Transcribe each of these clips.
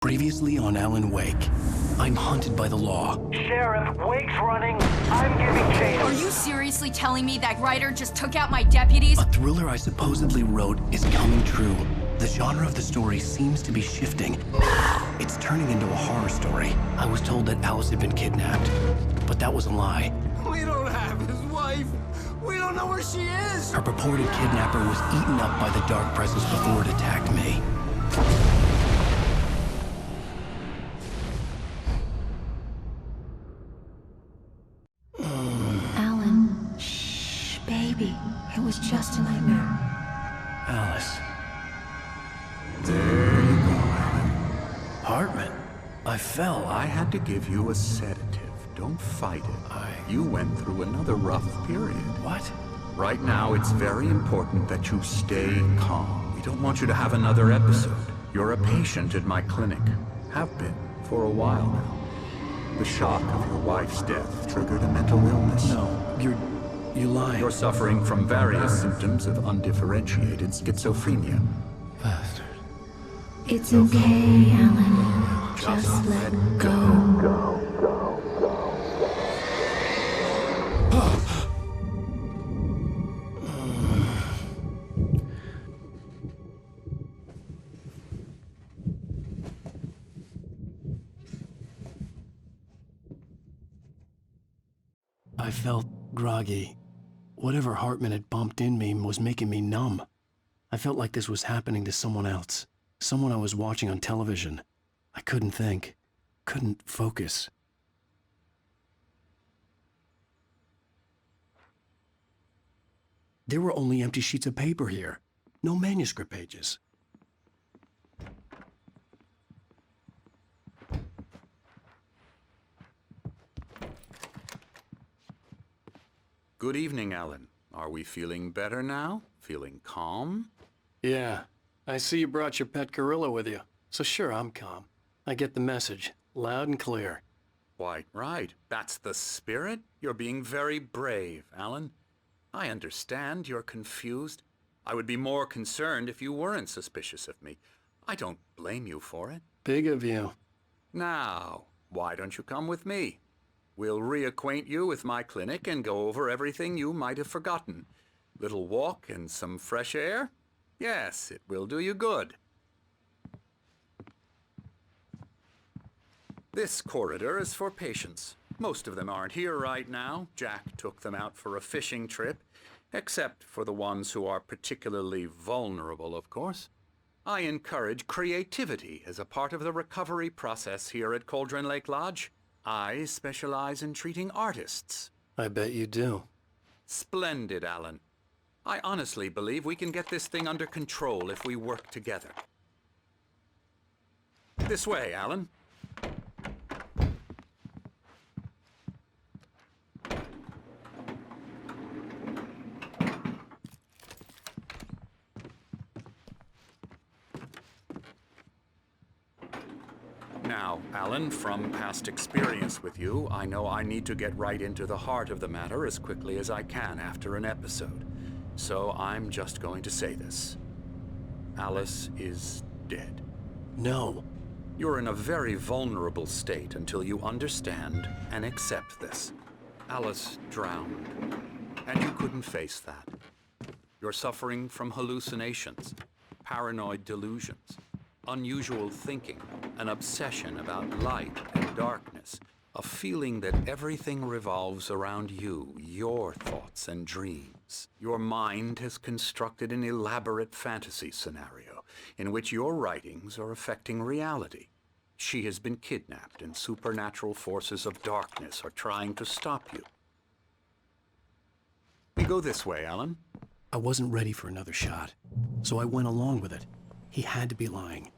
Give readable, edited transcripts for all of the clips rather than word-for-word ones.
Previously on Alan Wake, I'm hunted by the law. Sheriff, Wake's running. I'm giving chase. Are you seriously telling me that writer just took out my deputies? A thriller I supposedly wrote is coming true. The genre of the story seems to be shifting. It's turning into a horror story. I was told that Alice had been kidnapped, but that was a lie. We don't have his wife. We don't know where she is. Her purported kidnapper was eaten up by the dark presence before it attacked me. Alan, shh, baby. It was just a nightmare. Alice. There you go, Alan. Hartman. I fell. I had to give you a sedative. Don't fight it. You went through another rough period. What? Right now, it's very important that you stay calm. We don't want you to have another episode. You're a patient at my clinic. Have been for a while now. The shock of your wife's death triggered a mental illness. No, you're lying. You're suffering from various symptoms of undifferentiated schizophrenia. Bastard. It's okay, Alan. Just let go. I felt groggy. Whatever Hartman had bumped in me was making me numb. I felt like this was happening to someone else. Someone I was watching on television. I couldn't think. Couldn't focus. There were only empty sheets of paper here. No manuscript pages. Good evening, Alan. Are we feeling better now? Feeling calm? Yeah. I see you brought your pet gorilla with you. So sure, I'm calm. I get the message. Loud and clear. Quite right. That's the spirit. You're being very brave, Alan. I understand you're confused. I would be more concerned if you weren't suspicious of me. I don't blame you for it. Big of you. Now, why don't you come with me? We'll reacquaint you with my clinic and go over everything you might have forgotten. Little walk and some fresh air? Yes, it will do you good. This corridor is for patients. Most of them aren't here right now. Jack took them out for a fishing trip, except for the ones who are particularly vulnerable, of course. I encourage creativity as a part of the recovery process here at Cauldron Lake Lodge. I specialize in treating artists. I bet you do. Splendid, Alan. I honestly believe we can get this thing under control if we work together. This way, Alan. Now, Alan, from past experience with you, I know I need to get right into the heart of the matter as quickly as I can after an episode. So I'm just going to say this. Alice is dead. No. You're in a very vulnerable state until you understand and accept this. Alice drowned, and you couldn't face that. You're suffering from hallucinations, paranoid delusions, unusual thinking, an obsession about light and darkness, a feeling that everything revolves around you, your thoughts and dreams. Your mind has constructed an elaborate fantasy scenario in which your writings are affecting reality. She has been kidnapped and supernatural forces of darkness are trying to stop you. We go this way, Alan. I wasn't ready for another shot, so I went along with it. He had to be lying.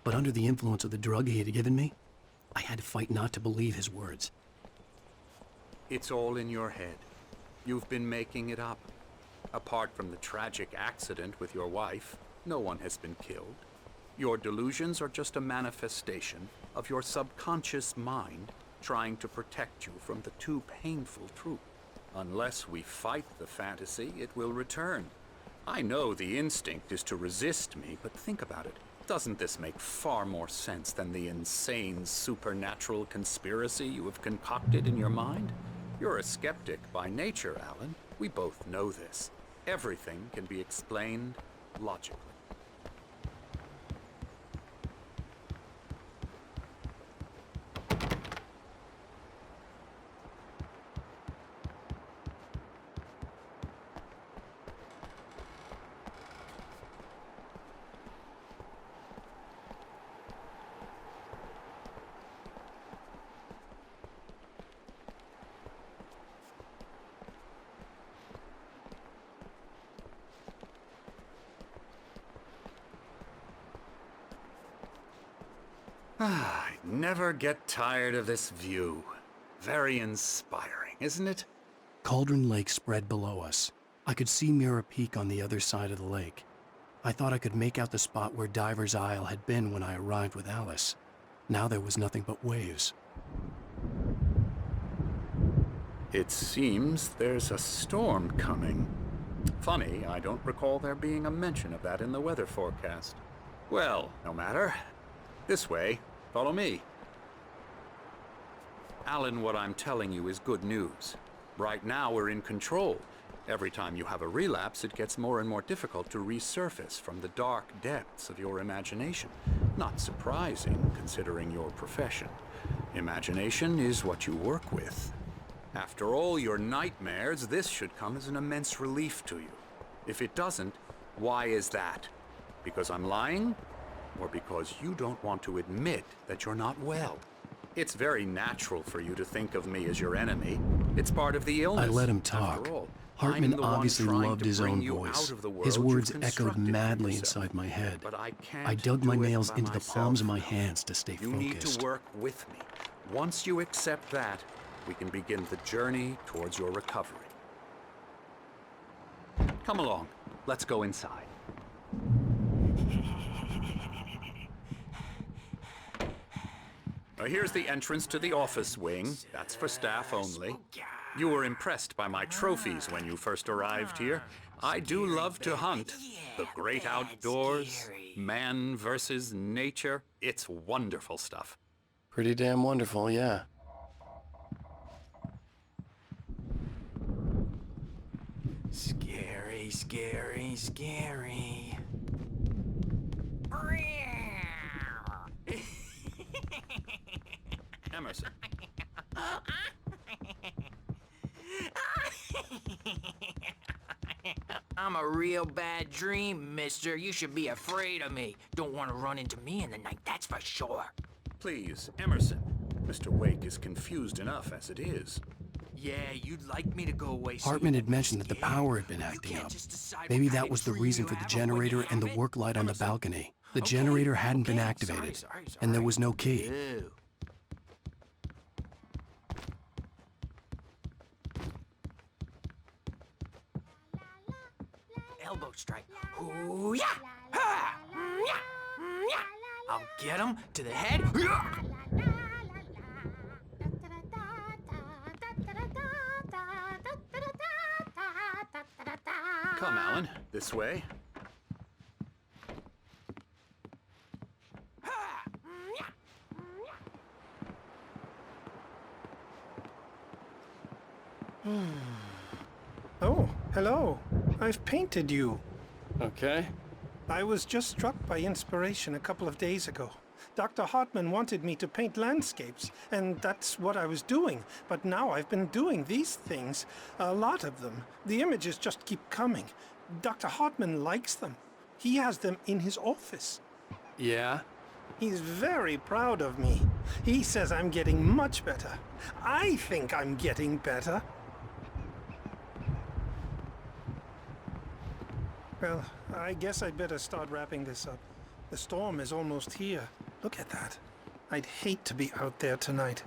But under the influence of the drug he had given me, I had to fight not to believe his words. It's all in your head. You've been making it up. Apart from the tragic accident with your wife, no one has been killed. Your delusions are just a manifestation of your subconscious mind trying to protect you from the too painful truth. Unless we fight the fantasy, it will return. I know the instinct is to resist me, but think about it. Doesn't this make far more sense than the insane supernatural conspiracy you have concocted in your mind? You're a skeptic by nature, Alan. We both know this. Everything can be explained logically. I never get tired of this view. Very inspiring, isn't it? Cauldron Lake spread below us. I could see Mirror Peak on the other side of the lake. I thought I could make out the spot where Diver's Isle had been when I arrived with Alice. Now there was nothing but waves. It seems there's a storm coming. Funny, I don't recall there being a mention of that in the weather forecast. Well, no matter. This way. Follow me. Alan, what I'm telling you is good news. Right now, we're in control. Every time you have a relapse, it gets more and more difficult to resurface from the dark depths of your imagination. Not surprising, considering your profession. Imagination is what you work with. After all your nightmares, this should come as an immense relief to you. If it doesn't, why is that? Because I'm lying? Or because you don't want to admit that you're not well? It's very natural for you to think of me as your enemy. It's part of the illness. I let him talk. After all, Hartman I'm the one obviously trying loved to his bring own you voice. out of the world His words you've echoed constructed for madly yourself. inside my head. But I can't I dug my do it nails by into the myself. palms of my hands to stay You focused. need to work with me. Once you accept that, we can begin the journey towards your recovery. Come along. Let's go inside. Now, here's the entrance to the office wing. That's for staff only. You were impressed by my trophies when you first arrived here. I do love to hunt. The great outdoors, man versus nature. It's wonderful stuff. Pretty damn wonderful, yeah. Scary, scary, scary. Emerson. I'm a real bad dream, mister. You should be afraid of me. Don't want to run into me in the night, that's for sure. Please, Emerson. Mr. Wake is confused enough as it is. Yeah, you'd like me to go away. Hartman had mentioned that the power had been acting up. Maybe that was the reason for the generator and the work light on the balcony. The generator hadn't been activated, and there was no key. Ew. Elbow strike. Ooh, yeah. Ha! Yeah. Yeah. I'll get him to the head. Come, Alan. This way. Oh, hello. I've painted you. Okay. I was just struck by inspiration a couple of days ago. Dr. Hartman wanted me to paint landscapes, and that's what I was doing. But now I've been doing these things, a lot of them. The images just keep coming. Dr. Hartman likes them. He has them in his office. Yeah? He's very proud of me. He says I'm getting much better. I think I'm getting better. Well, I guess I'd better start wrapping this up. The storm is almost here. Look at that. I'd hate to be out there tonight.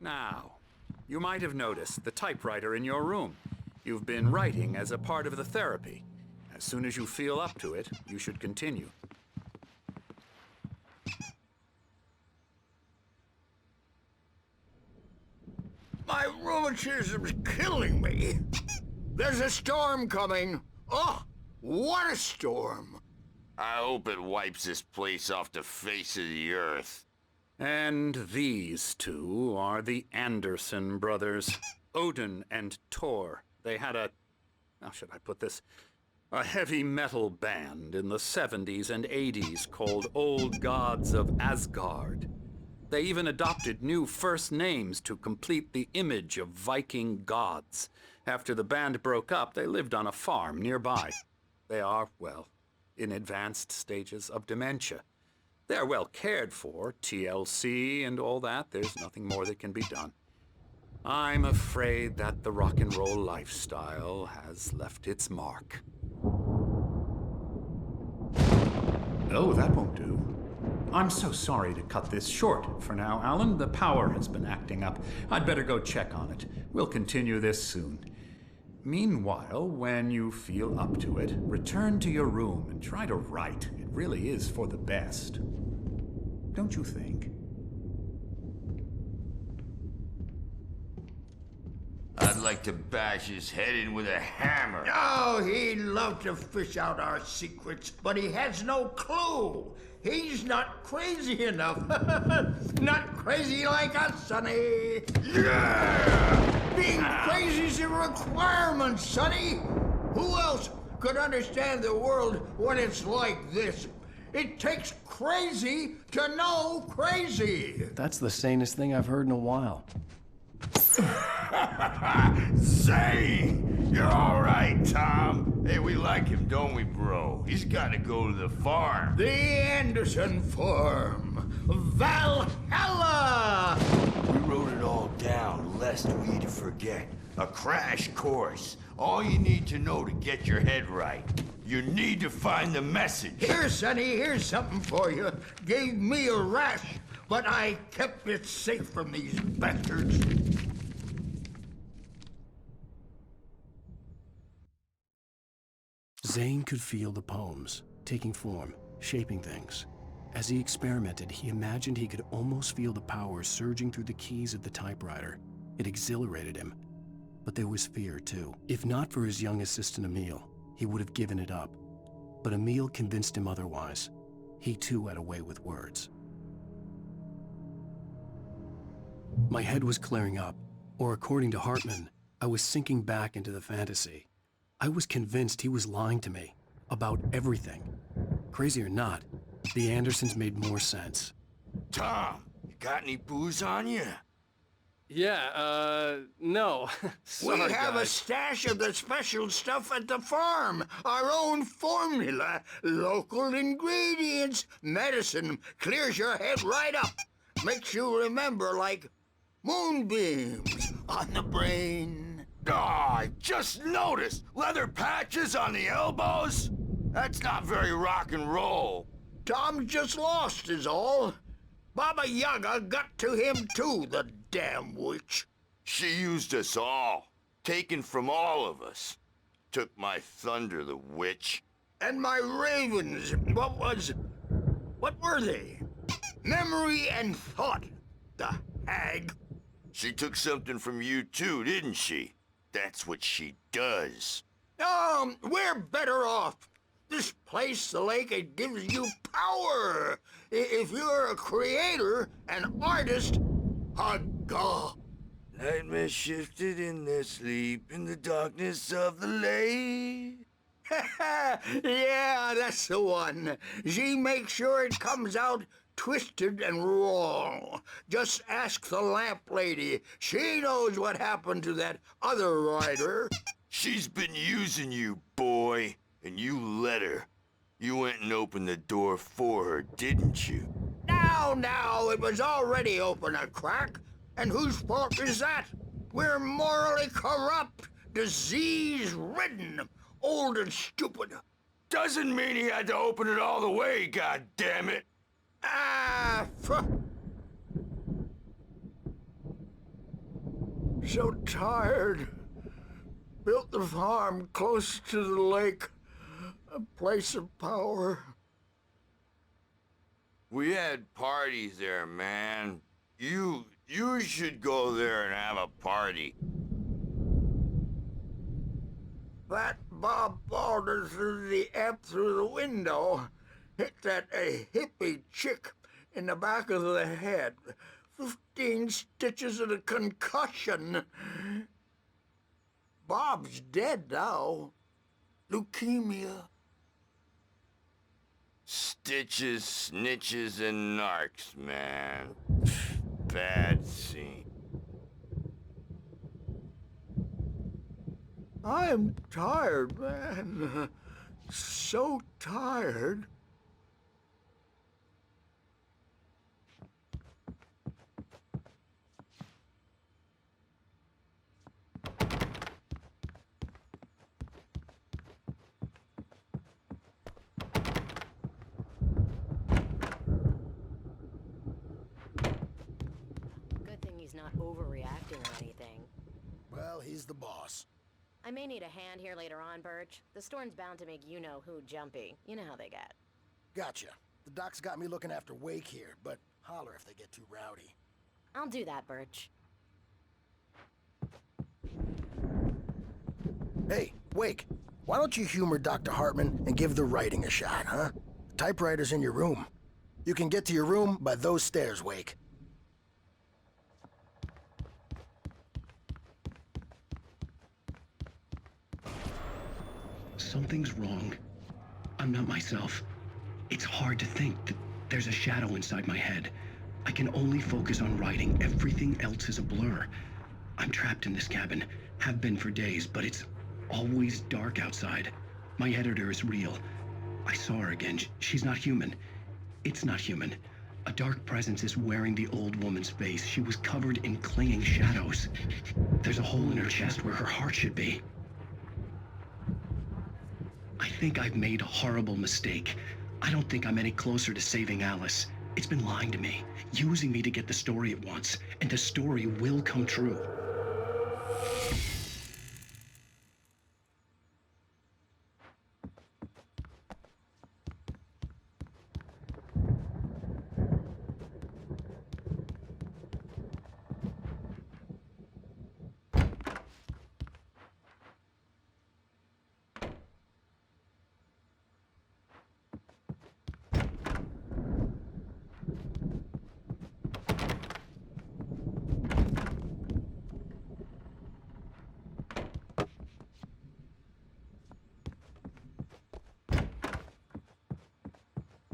Now, you might have noticed the typewriter in your room. You've been writing as a part of the therapy. As soon as you feel up to it, you should continue. My rheumatism's killing me. There's a storm coming. Oh, what a storm. I hope it wipes this place off the face of the earth. And these two are the Anderson brothers, Odin and Tor. They had a, how should I put this, a heavy metal band in the 70s and 80s called Old Gods of Asgard. They even adopted new first names to complete the image of Viking gods. After the band broke up, they lived on a farm nearby. They are, well, in advanced stages of dementia. They're well cared for, TLC and all that. There's nothing more that can be done. I'm afraid that the rock and roll lifestyle has left its mark. Oh, that won't do. I'm so sorry to cut this short for now, Alan. The power has been acting up. I'd better go check on it. We'll continue this soon. Meanwhile, when you feel up to it, return to your room and try to write. It really is for the best. Don't you think? I'd like to bash his head in with a hammer. Oh, he'd love to fish out our secrets, but he has no clue. He's not crazy enough. Not crazy like us, Sonny. Yeah! Being crazy's a requirement, Sonny. Who else could understand the world when it's like this? It takes crazy to know crazy. That's the sanest thing I've heard in a while. Zane! You're all right, Tom. Hey, we like him, don't we, bro? He's got to go to the farm. The Anderson Farm. Valhalla! We wrote it all down, lest we forget. A crash course. All you need to know to get your head right. You need to find the message. Here, Sonny, here's something for you. Gave me a rash, but I kept it safe from these bastards. Zane could feel the poems, taking form, shaping things. As he experimented, he imagined he could almost feel the power surging through the keys of the typewriter. It exhilarated him. But there was fear, too. If not for his young assistant, Emil, he would have given it up. But Emil convinced him otherwise. He, too, had a way with words. My head was clearing up, or according to Hartman, I was sinking back into the fantasy. I was convinced he was lying to me about everything. Crazy or not, the Andersons made more sense. Tom, you got any booze on you? Yeah, no. Sorry, we have guys. a stash of the special stuff at the farm. Our own formula, local ingredients, medicine, clears your head right up. Makes you remember like moonbeams on the brain. Oh, I just noticed! Leather patches on the elbows? That's not very rock and roll. Tom just lost is all. Baba Yaga got to him too, the damn witch. She used us all. Taken from all of us. Took my thunder, the witch. And my ravens, what were they? Memory and thought, the hag. She took something from you too, didn't she? That's what she does. We're better off. This place, the lake, it gives you power. If you're a creator, an artist, a god. Nightmares shifted in their sleep in the darkness of the lake. Yeah, that's the one. She makes sure it comes out twisted and wrong. Just ask the lamp lady. She knows what happened to that other writer. She's been using you, boy, and you let her. You went and opened the door for her, didn't you? Now, it was already open a crack. And whose fault is that? We're morally corrupt, disease-ridden, old and stupid. Doesn't mean he had to open it all the way, goddammit. So tired. Built the farm close to the lake. A place of power. We had parties there, man. You should go there and have a party. That Bob Balder threw the app through the window. Hit that a hippie chick in the back of the head. 15 stitches and a concussion. Bob's dead now. Leukemia. Stitches, snitches, and narcs, man. Bad scene. I'm tired, man. So tired. Not overreacting or anything. Well, he's the boss. I may need a hand here later on, Birch. The storm's bound to make you-know-who jumpy. You know how they get. Gotcha. The doc's got me looking after Wake here, but holler if they get too rowdy. I'll do that, Birch. Hey, Wake, why don't you humor Dr. Hartman and give the writing a shot, huh? The typewriter's in your room. You can get to your room by those stairs, Wake. Something's wrong. I'm not myself. It's hard to think that there's a shadow inside my head. I can only focus on writing. Everything else is a blur. I'm trapped in this cabin. Have been for days, but it's always dark outside. My editor is real. I saw her again. She's not human. It's not human. A dark presence is wearing the old woman's face. She was covered in clinging shadows. There's a hole in her chest where her heart should be. I think I've made a horrible mistake. I don't think I'm any closer to saving Alice. It's been lying to me, using me to get the story it wants, and the story will come true.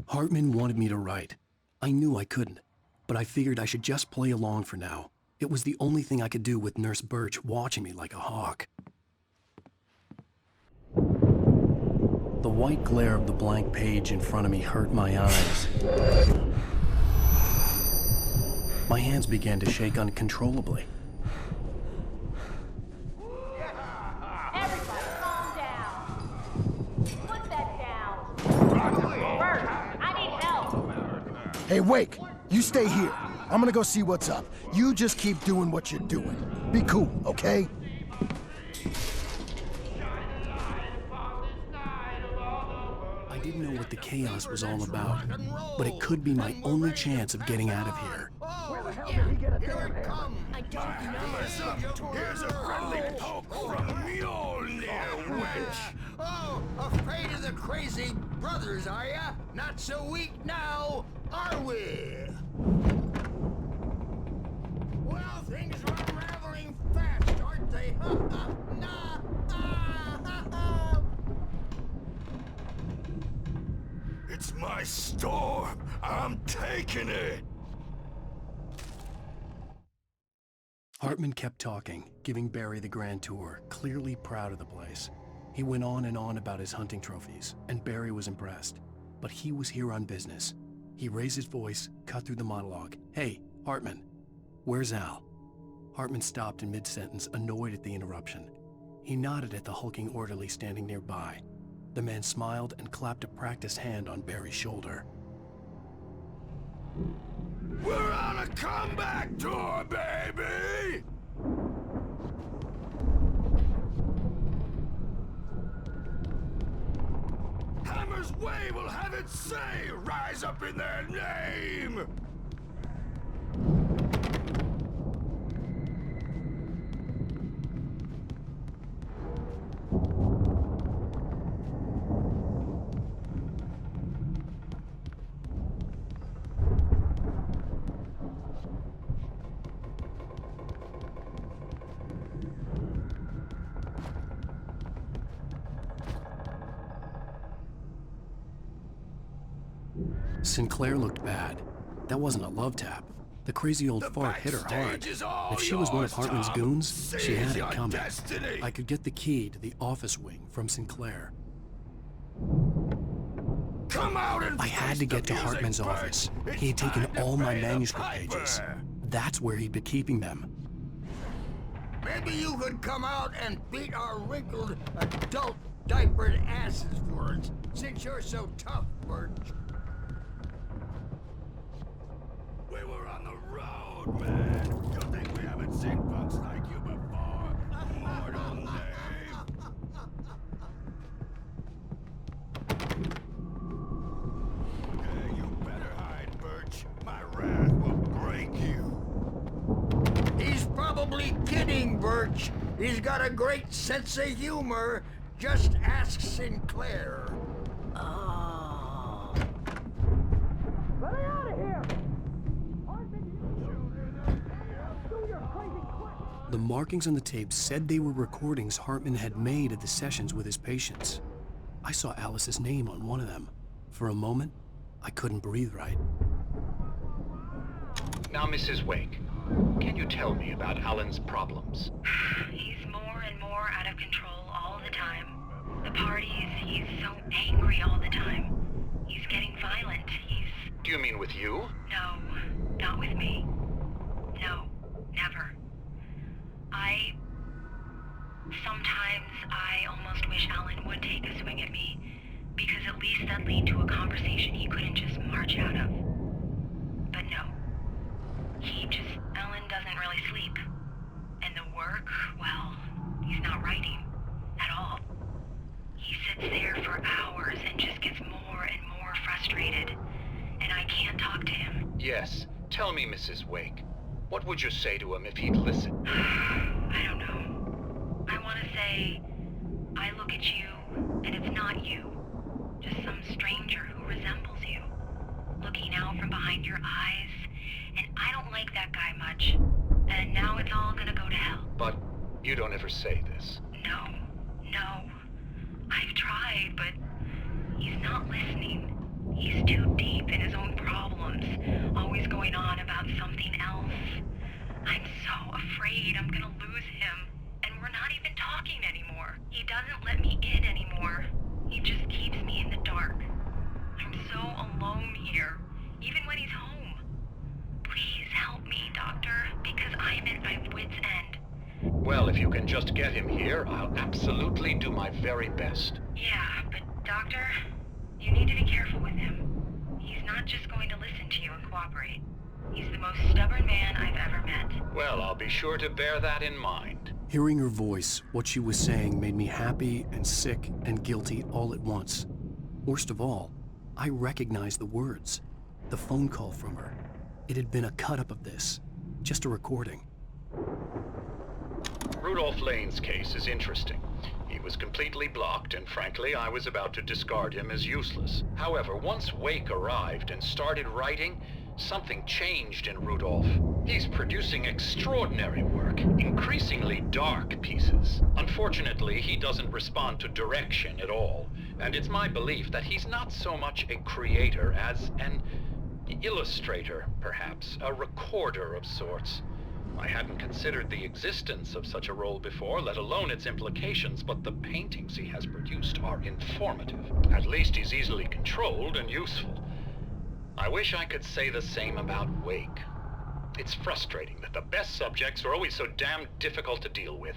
Hartman wanted me to write. I knew I couldn't, but I figured I should just play along for now. It was the only thing I could do with Nurse Birch watching me like a hawk. The white glare of the blank page in front of me hurt my eyes. My hands began to shake uncontrollably. Everybody, calm down. Put that down. Bert, I need help. Hey, Wake, you stay here. I'm gonna go see what's up. You just keep doing what you're doing. Be cool, okay? I didn't know what the chaos was all about, but it could be my only chance of getting out of here. Where the hell did he get a damn hammer? I don't know. Here's a friendly poke from Mjolnir, wench. Oh, afraid of the crazy brothers, are ya? Not so weak now, are we? Well, things are unraveling fast, aren't they? It's my storm. I'm taking it. Hartman kept talking, giving Barry the grand tour, clearly proud of the place. He went on and on about his hunting trophies, and Barry was impressed. But he was here on business. He raised his voice, cut through the monologue. Hey, Hartman, where's Al? Hartman stopped in mid-sentence, annoyed at the interruption. He nodded at the hulking orderly standing nearby. The man smiled and clapped a practiced hand on Barry's shoulder. We're on a comeback tour, baby! This way will have its say! Rise up in their name! Sinclair looked bad. That wasn't a love tap. The crazy old fart hit her hard. If she was one of Hartman's goons, she had it coming. I could get the key to the office wing from Sinclair. Come out and I had to get to Hartman's office. He had taken all my manuscript pages. That's where he'd been keeping them. Maybe you could come out and beat our wrinkled adult diapered asses for us, since you're so tough, Birch. We were on the road, man. You think we haven't seen punks like you before? Mortal name. Okay, you better hide, Birch. My wrath will break you. He's probably kidding, Birch. He's got a great sense of humor. Just ask Sinclair. Oh. Let me out of here! The markings on the tape said they were recordings Hartman had made at the sessions with his patients. I saw Alice's name on one of them. For a moment, I couldn't breathe right. Now, Mrs. Wake, can you tell me about Alan's problems? He's more and more out of control all the time. The parties, he's so angry all the time. He's getting violent. Do you mean with you? No, not with me. No, never. Sometimes I almost wish Alan would take a swing at me, because at least that'd lead to a conversation he couldn't just march out of. But no. Alan doesn't really sleep. And the work, well, he's not writing at all. He sits there for hours and just gets more and more frustrated. And I can't talk to him. Yes. Tell me, Mrs. Wake. What would you say to him if he'd listen? I don't know. I want to say, I look at you, and it's not you. Just some stranger who resembles you. Looking out from behind your eyes. And I don't like that guy much. And now it's all gonna go to hell. But you don't ever say this. No. I've tried, but he's not listening. He's too deep in his own problems, always going on about something else. I'm so afraid I'm gonna lose him, and we're not even talking anymore. He doesn't let me in anymore. He just keeps me in the dark. I'm so alone here, even when he's home. Please help me, Doctor, because I'm at my wit's end. Well, if you can just get him here, I'll absolutely do my very best. Yeah, but Doctor, you need to be careful with him. He's not just going to listen to you and cooperate. He's the most stubborn man I've ever met. Well, I'll be sure to bear that in mind. Hearing her voice, what she was saying made me happy and sick and guilty all at once. Worst of all, I recognized the words. The phone call from her. It had been a cut-up of this. Just a recording. Rudolph Lane's case is interesting. He was completely blocked, and frankly, I was about to discard him as useless. However, once Wake arrived and started writing, something changed in Rudolph. He's producing extraordinary work, increasingly dark pieces. Unfortunately, he doesn't respond to direction at all, and it's my belief that he's not so much a creator as an illustrator, perhaps, a recorder of sorts. I hadn't considered the existence of such a role before, let alone its implications, but the paintings he has produced are informative. At least he's easily controlled and useful. I wish I could say the same about Wake. It's frustrating that the best subjects are always so damn difficult to deal with.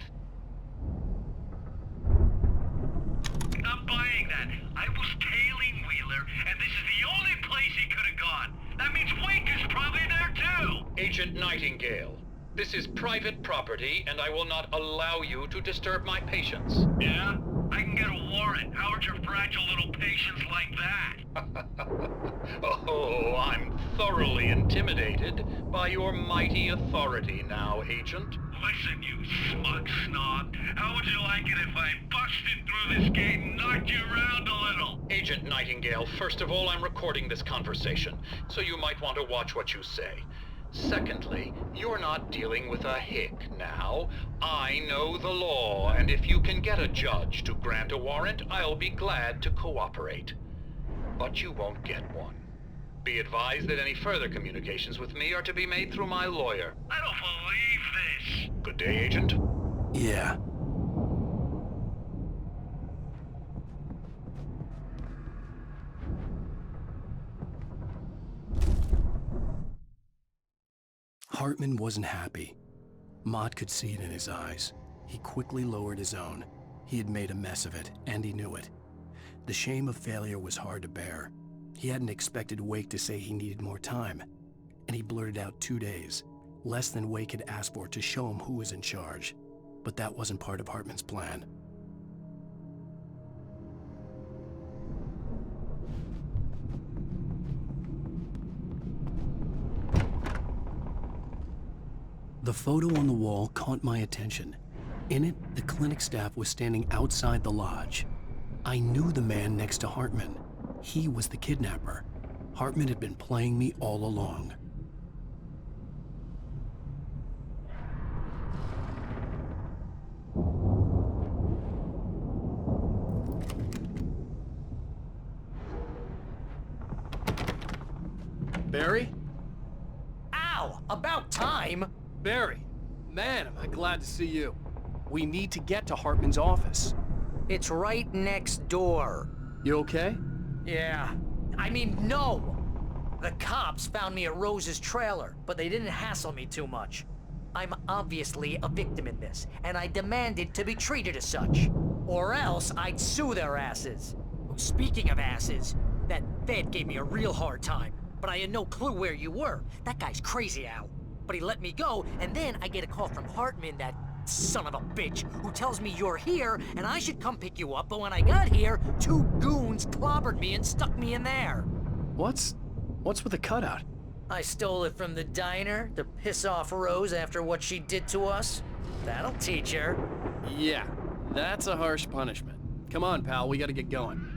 Not buying that. I was tailing Wheeler, and this is the only place he could have gone. That means Wake is probably there too! Agent Nightingale, this is private property, and I will not allow you to disturb my patients. Yeah? I can get a warrant. Howard your friend? fragile little patients like that. Oh, I'm thoroughly intimidated by your mighty authority now, Agent. Listen, you smug snob. How would you like it if I busted through this gate and knocked you around a little? Agent Nightingale, first of all, I'm recording this conversation, so you might want to watch what you say. Secondly, you're not dealing with a hick now. I know the law, and if you can get a judge to grant a warrant, I'll be glad to cooperate. But you won't get one. Be advised that any further communications with me are to be made through my lawyer. I don't believe this. Good day, Agent. Yeah. Hartman wasn't happy. Mott could see it in his eyes. He quickly lowered his own. He had made a mess of it, and he knew it. The shame of failure was hard to bear. He hadn't expected Wake to say he needed more time, and he blurted out 2 days, less than Wake had asked for to show him who was in charge. But that wasn't part of Hartman's plan. The photo on the wall caught my attention. In it, the clinic staff was standing outside the lodge. I knew the man next to Hartman. He was the kidnapper. Hartman had been playing me all along. Barry? Ow! About time! Barry, man, am I glad to see you. We need to get to Hartman's office. It's right next door. You okay? Yeah. I mean, no! The cops found me at Rose's trailer, but they didn't hassle me too much. I'm obviously a victim in this, and I demanded to be treated as such. Or else I'd sue their asses. Speaking of asses, that Fed gave me a real hard time, but I had no clue where you were. That guy's crazy, Al. But he let me go, and then I get a call from Hartman, that son of a bitch, who tells me you're here, and I should come pick you up, but when I got here, 2 goons clobbered me and stuck me in there. What's with the cutout? I stole it from the diner to piss off Rose after what she did to us. That'll teach her. Yeah, that's a harsh punishment. Come on, pal, we gotta get going.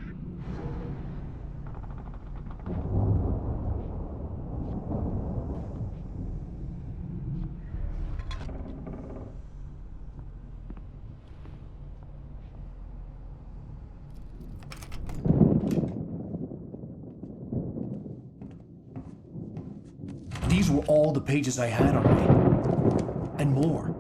These were all the pages I had on me. And more.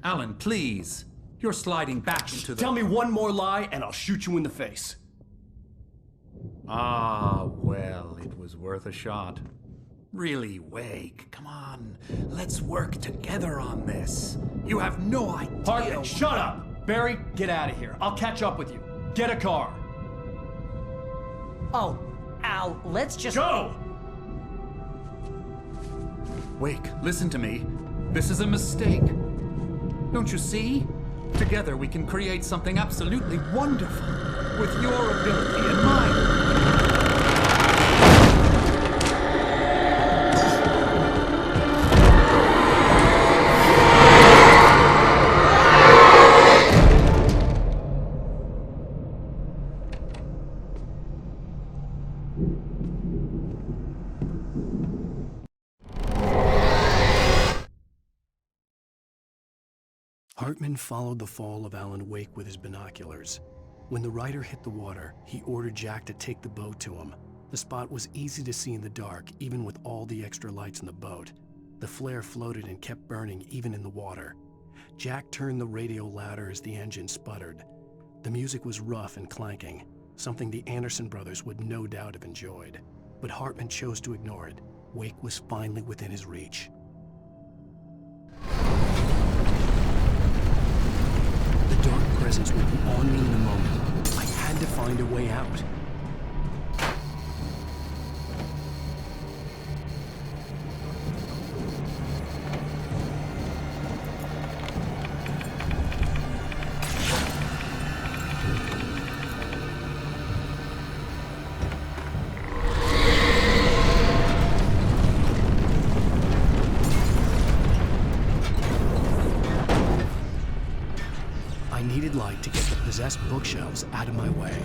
Alan, please. You're sliding back into the... Tell me one more lie and I'll shoot you in the face. Ah, well, it was worth a shot. Really, Wake, come on. Let's work together on this. You have no idea... Hartman, shut up! Barry, get out of here. I'll catch up with you. Get a car. Oh, Al, let's just... Go! Wake, listen to me. This is a mistake. Don't you see? Together we can create something absolutely wonderful. With your ability and mine. Hartman followed the fall of Alan Wake with his binoculars. When the rider hit the water, he ordered Jack to take the boat to him. The spot was easy to see in the dark, even with all the extra lights in the boat. The flare floated and kept burning even in the water. Jack turned the radio louder as the engine sputtered. The music was rough and clanking, something the Anderson brothers would no doubt have enjoyed. But Hartman chose to ignore it. Wake was finally within his reach. The dark presence would be on me in a moment. I had to find a way out. I needed light to get the possessed bookshelves out of my way.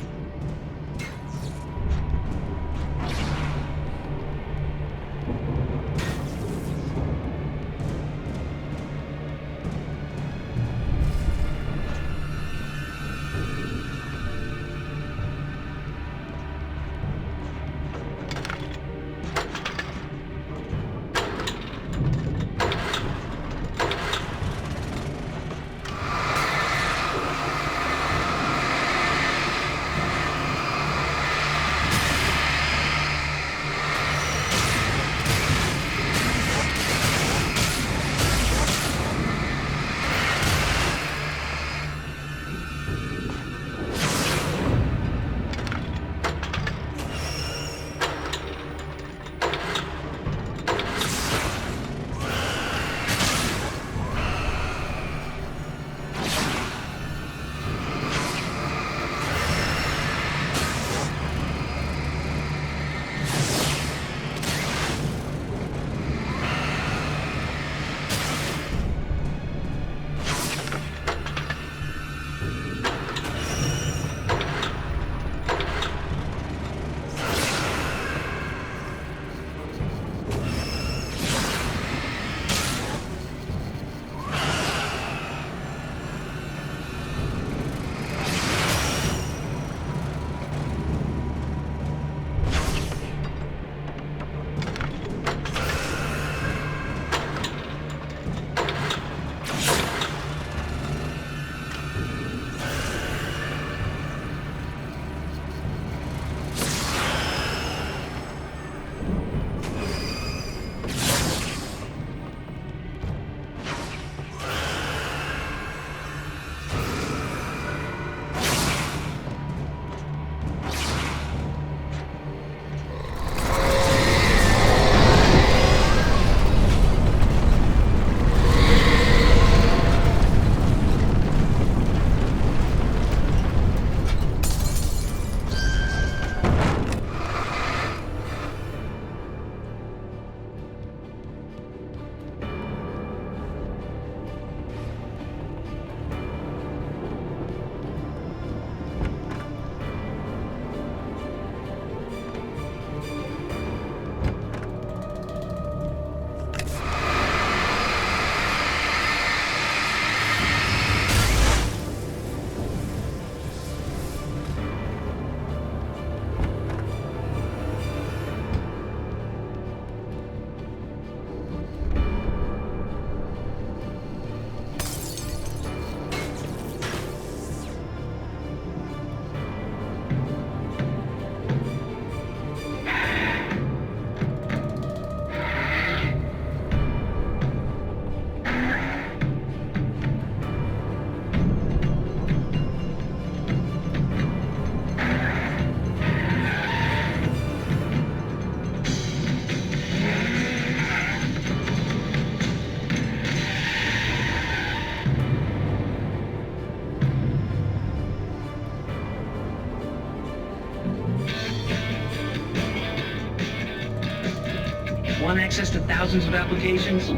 Want access to thousands of applications?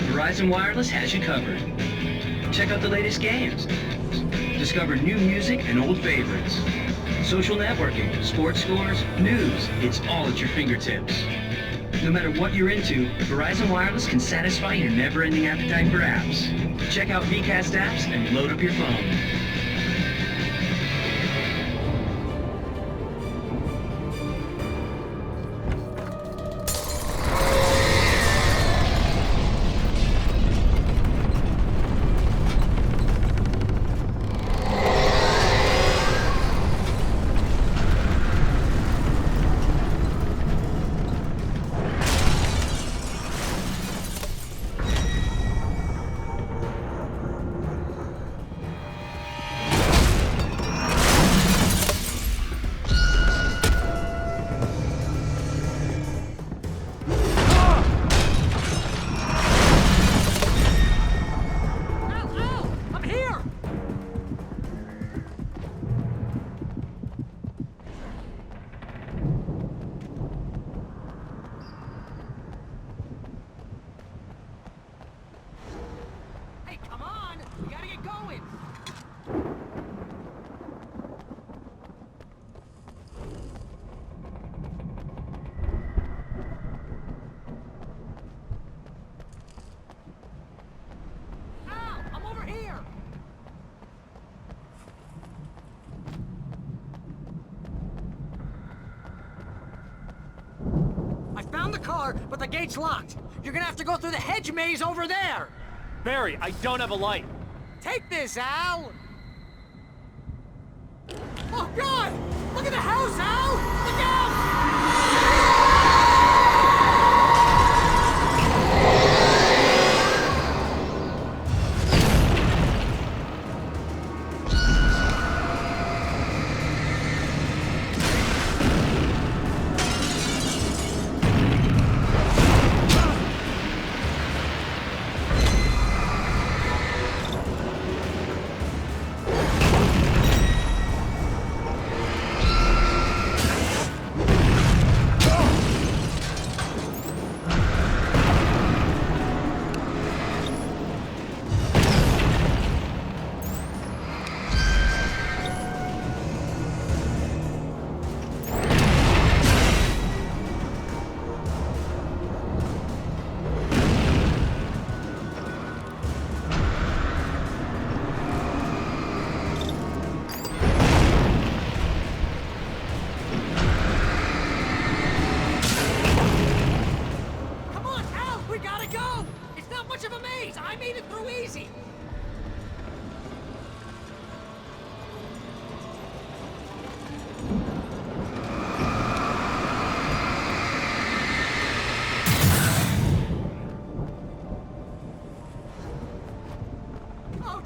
Verizon Wireless has you covered. Check out the latest games. Discover new music and old favorites. Social networking, sports scores, news, it's all at your fingertips. No matter what you're into, Verizon Wireless can satisfy your never-ending appetite for apps. Check out VCast apps and load up your phone. car, but the gate's locked. You're gonna have to go through the hedge maze over there. Barry, I don't have a light. Take this, Al! Oh, God! Look at the house, Al! Look out!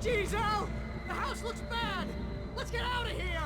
Jeez, Al! The house looks bad! Let's get out of here!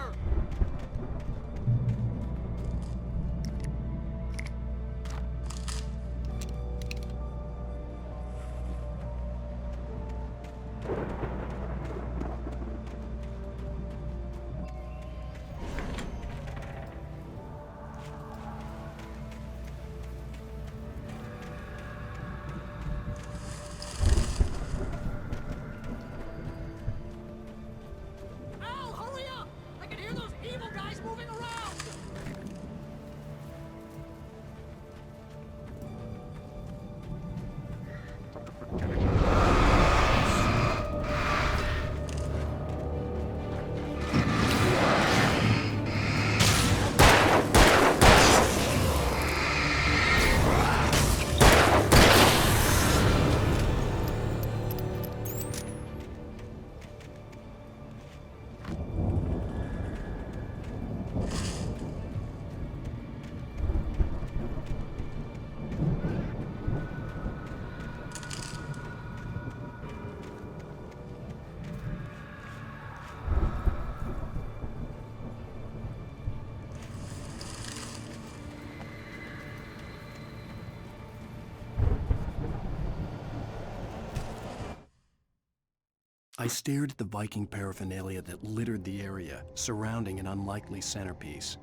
I stared at the Viking paraphernalia that littered the area, surrounding an unlikely centerpiece.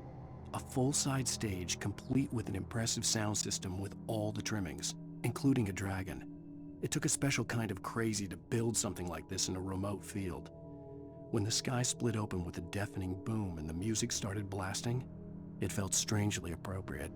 A full-side stage complete with an impressive sound system with all the trimmings, including a dragon. It took a special kind of crazy to build something like this in a remote field. When the sky split open with a deafening boom and the music started blasting, it felt strangely appropriate.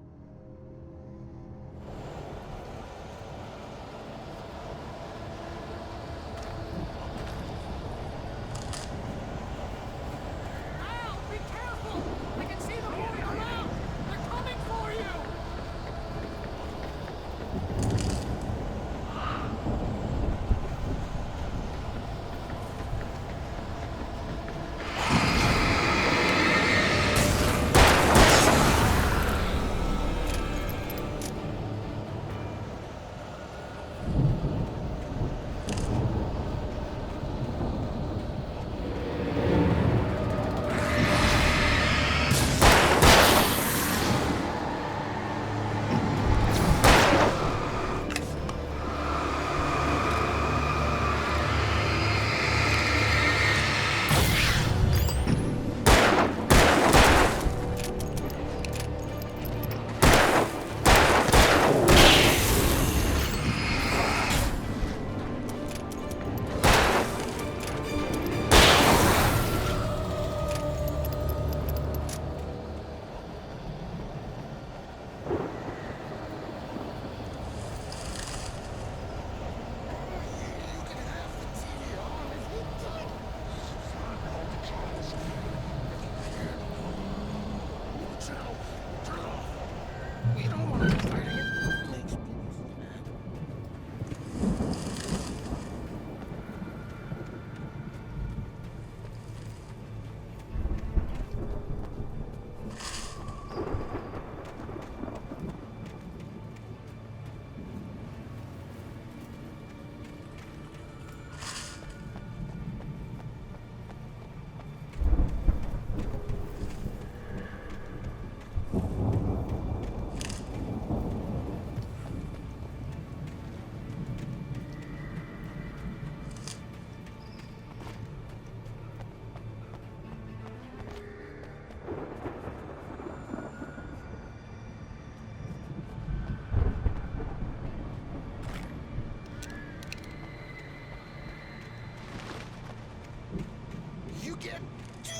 You get 2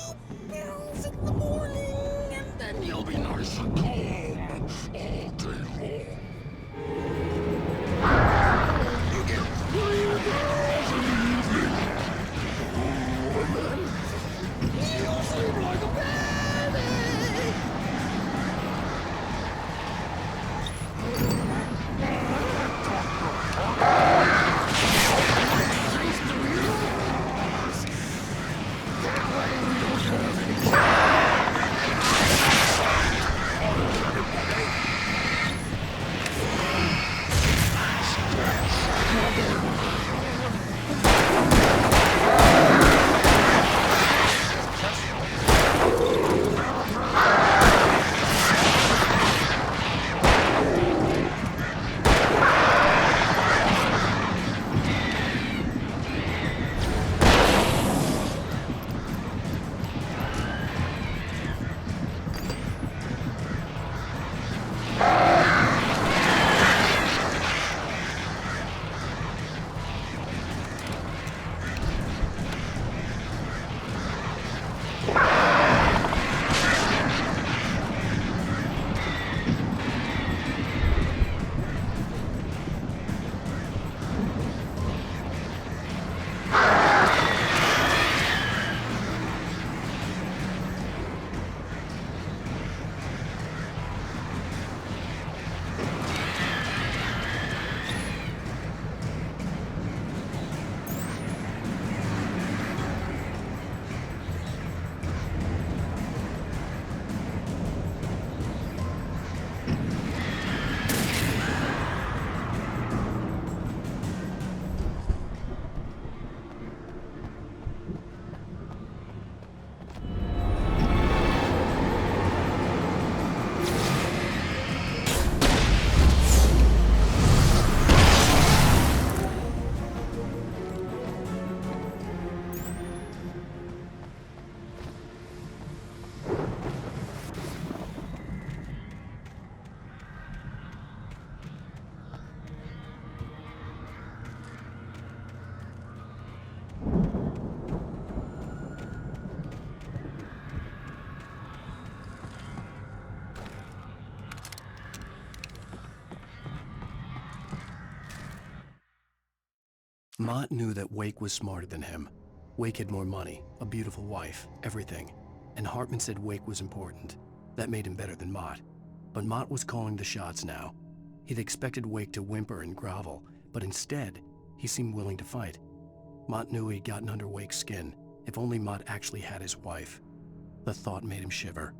pills in the morning, and then you'll be nice and calm all day long. You get 3 pills in the evening. And then you'll sleep like a baby. Mott knew that Wake was smarter than him. Wake had more money, a beautiful wife, everything. And Hartman said Wake was important. That made him better than Mott. But Mott was calling the shots now. He'd expected Wake to whimper and grovel, but instead, he seemed willing to fight. Mott knew he'd gotten under Wake's skin. If only Mott actually had his wife. The thought made him shiver.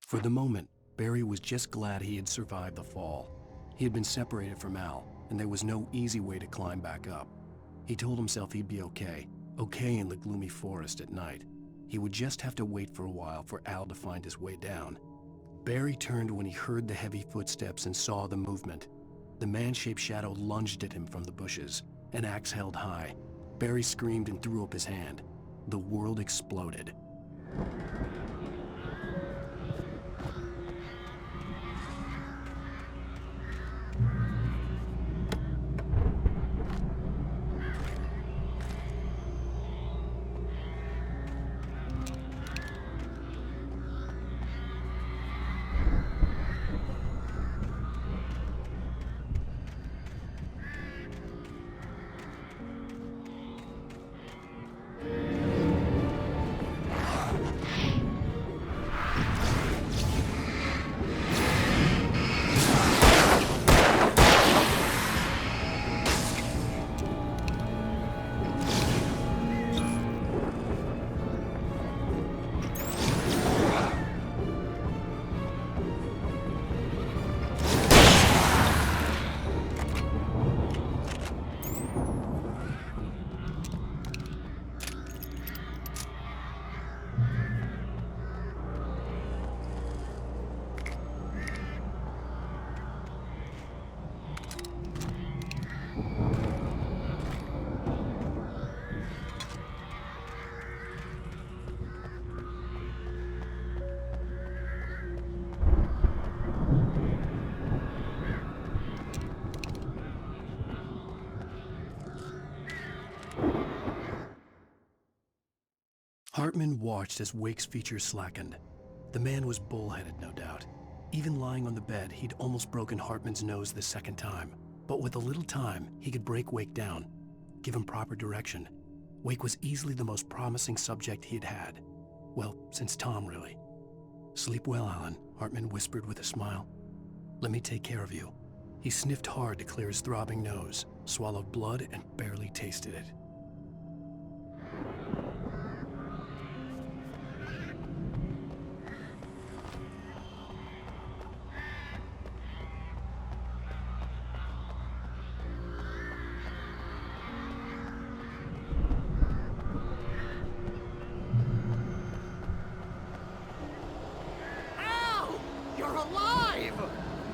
For the moment, Barry was just glad he had survived the fall. He had been separated from Al, and there was no easy way to climb back up. He told himself he'd be okay in the gloomy forest at night. He would just have to wait for a while for Al to find his way down. Barry turned when he heard the heavy footsteps and saw the movement. The man-shaped shadow lunged at him from the bushes, an axe held high. Barry screamed and threw up his hand. The world exploded. Hartman watched as Wake's features slackened. The man was bullheaded, no doubt. Even lying on the bed, he'd almost broken Hartman's nose the second time. But with a little time, he could break Wake down, give him proper direction. Wake was easily the most promising subject he'd had. Well, since Tom, really. "Sleep well, Alan," Hartman whispered with a smile. "Let me take care of you." He sniffed hard to clear his throbbing nose, swallowed blood, and barely tasted it.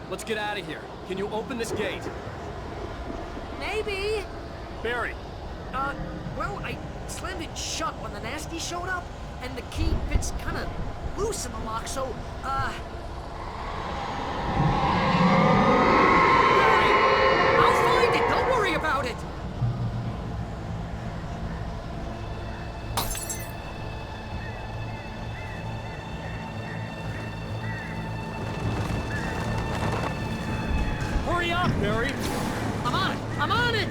Let's get out of here. Can you open this gate? Maybe. Barry. Well, I slammed it shut when the nasty showed up, and the key fits kind of loose in the lock, so, Barry, I'll find it. Don't worry about it. Hurry up, Barry! I'm on it! I'm on it!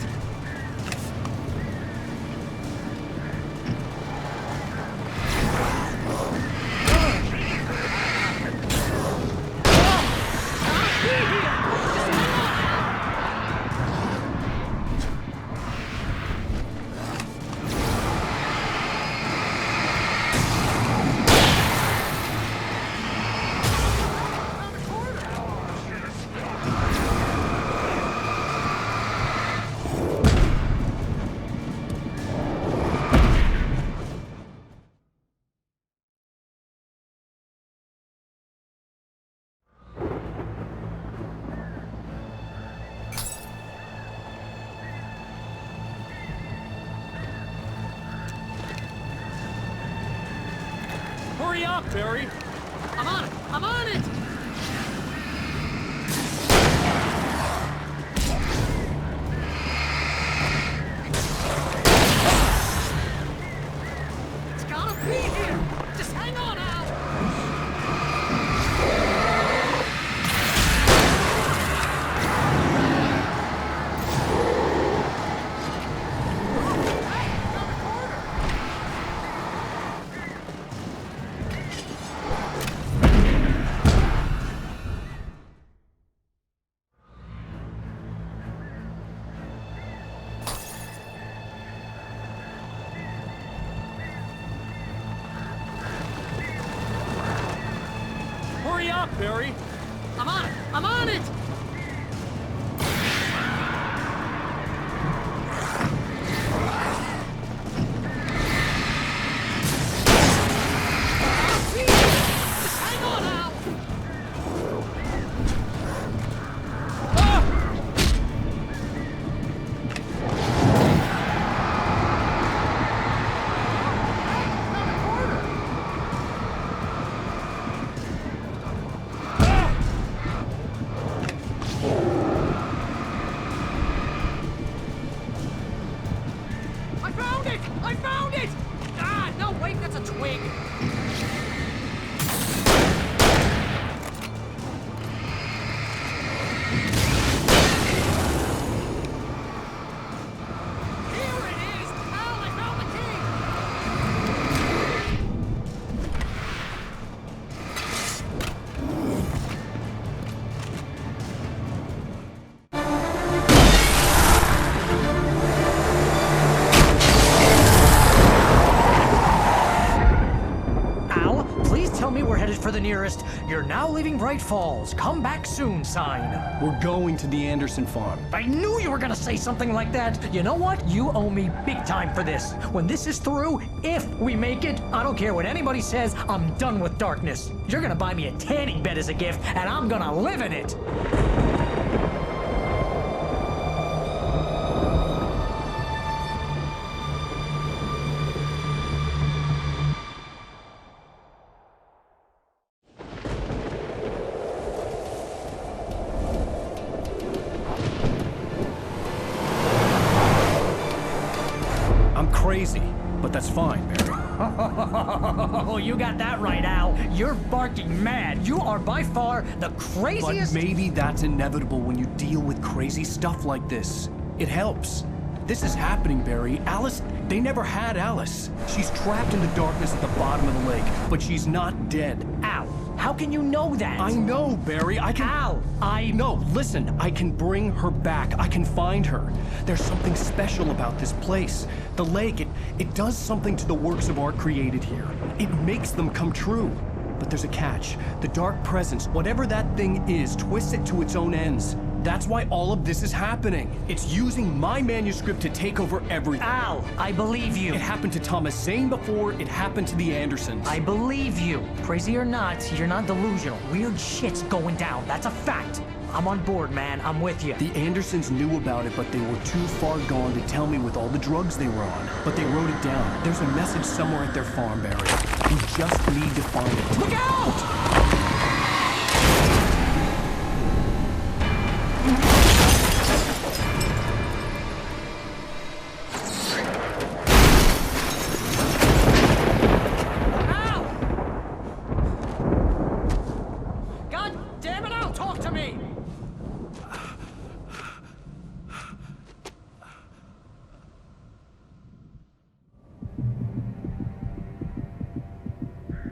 Hurry up, Barry! I'm on it! I'm on it! It's gotta be here! Just hang on, Al! Hurry up, Barry! I'm on it! I'm on it! Just hang on, Al! it! I found it! Ah, no, wait, that's a twig. For the nearest, you're now leaving Bright Falls. Come back soon sign. We're going to the Anderson farm. I knew you were gonna say something like that. You know what? You owe me big time for this. When this is through, if we make it, I don't care what anybody says, I'm done with darkness. You're gonna buy me a tanning bed as a gift, and I'm gonna live in it. Crazy, but that's fine, Barry. Oh, you got that right, Al. You're barking mad. You are by far the craziest... But maybe that's inevitable when you deal with crazy stuff like this. It helps. This is happening, Barry. Alice, they never had Alice. She's trapped in the darkness at the bottom of the lake, but she's not dead. Al, how can you know that? I know, Barry. I can... Al, No, listen. I can bring her back. I can find her. There's something special about this place. The lake, it does something to the works of art created here. It makes them come true. But there's a catch. The dark presence, whatever that thing is, twists it to its own ends. That's why all of this is happening. It's using my manuscript to take over everything. Al, I believe you. It happened to Thomas Zane before, it happened to the Andersons. I believe you. Crazy or not, you're not delusional. Weird shit's going down. That's a fact. I'm on board, man. I'm with you. The Andersons knew about it, but they were too far gone to tell me with all the drugs they were on. But they wrote it down. There's a message somewhere at their farm, Barry. We just need to find it. Look out!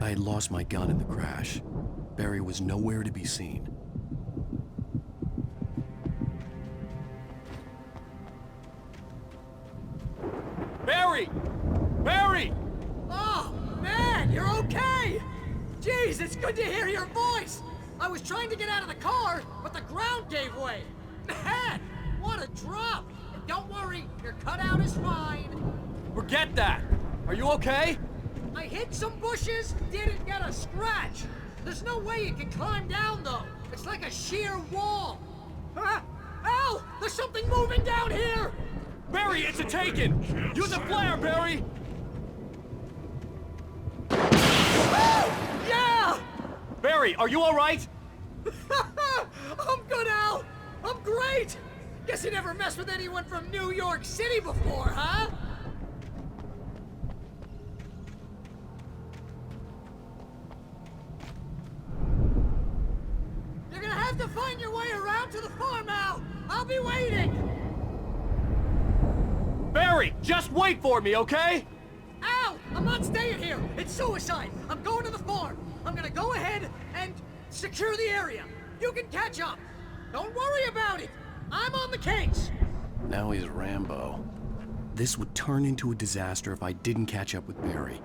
I had lost my gun in the crash. Barry was nowhere to be seen. Barry! Barry! Oh, man, you're okay! Jeez, it's good to hear your voice! I was trying to get out of the car, but the ground gave way. Man, what a drop! And don't worry, your cutout is fine. Forget that! Are you okay? I hit some bushes, didn't get a scratch. There's no way you can climb down, though. It's like a sheer wall. Al, there's something moving down here! Barry, it's a taken! Use a flare, Barry! Yeah! Barry, are you all right? I'm good, Al. I'm great. Guess you never messed with anyone from New York City before, huh? You're gonna have to find your way around to the farm, Al. I'll be waiting. Barry, just wait for me, okay? Al, I'm not staying here. It's suicide. I'm going to the farm. I'm gonna go ahead and secure the area. You can catch up. Don't worry about it. I'm on the case. Now he's Rambo. This would turn into a disaster if I didn't catch up with Barry.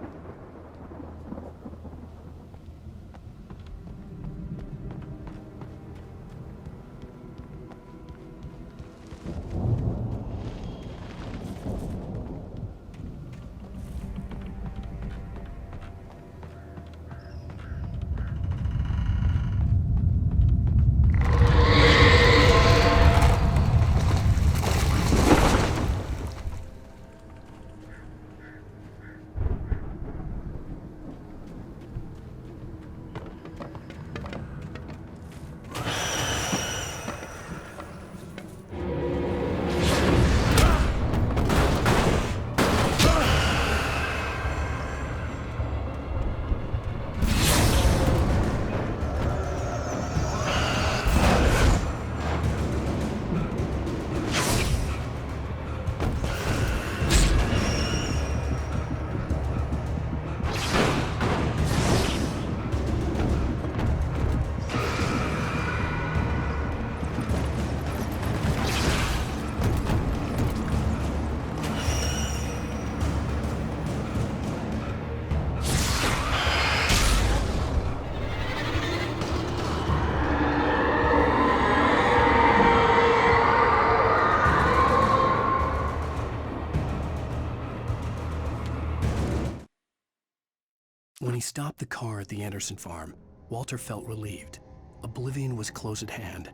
When he stopped the car at the Anderson farm, Walter felt relieved. Oblivion was close at hand.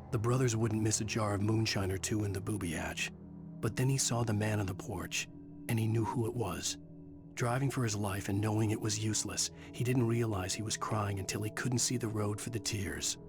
The brothers wouldn't miss a jar of moonshine or two in the booby hatch. But then he saw the man on the porch, and he knew who it was. Driving for his life and knowing it was useless, he didn't realize he was crying until he couldn't see the road for the tears.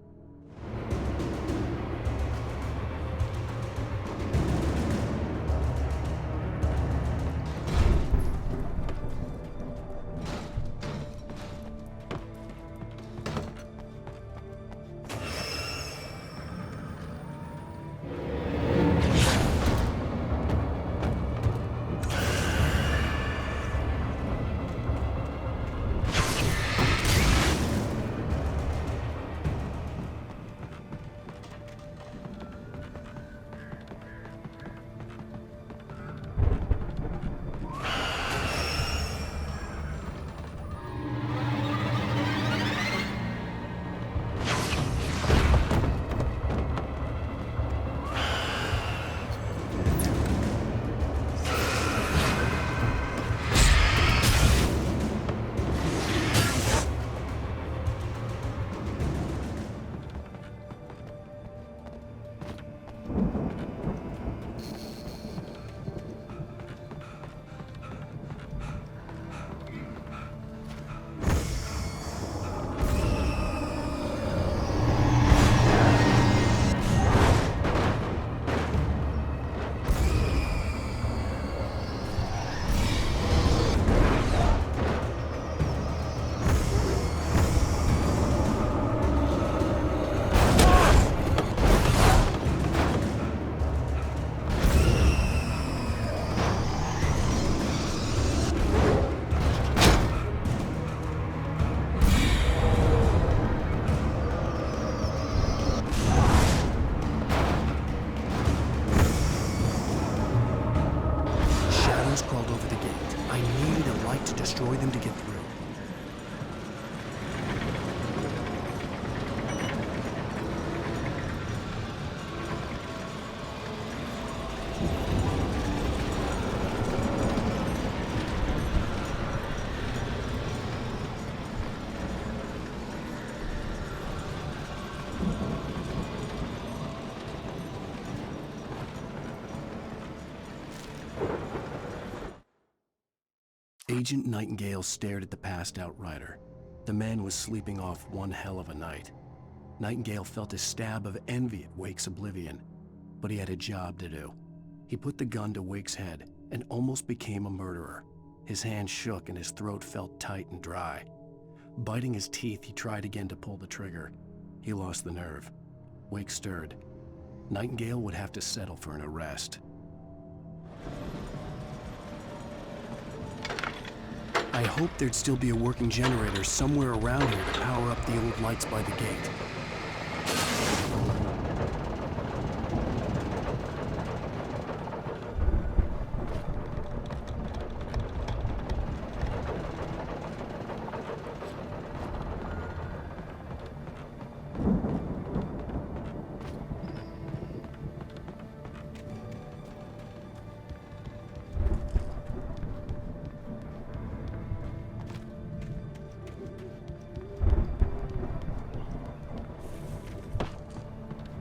Destroy them to get through. Agent Nightingale stared at the passed-out rider. The man was sleeping off one hell of a night. Nightingale felt a stab of envy at Wake's oblivion, but he had a job to do. He put the gun to Wake's head and almost became a murderer. His hands shook and his throat felt tight and dry. Biting his teeth, he tried again to pull the trigger. He lost the nerve. Wake stirred. Nightingale would have to settle for an arrest. I hoped there'd still be a working generator somewhere around here to power up the old lights by the gate.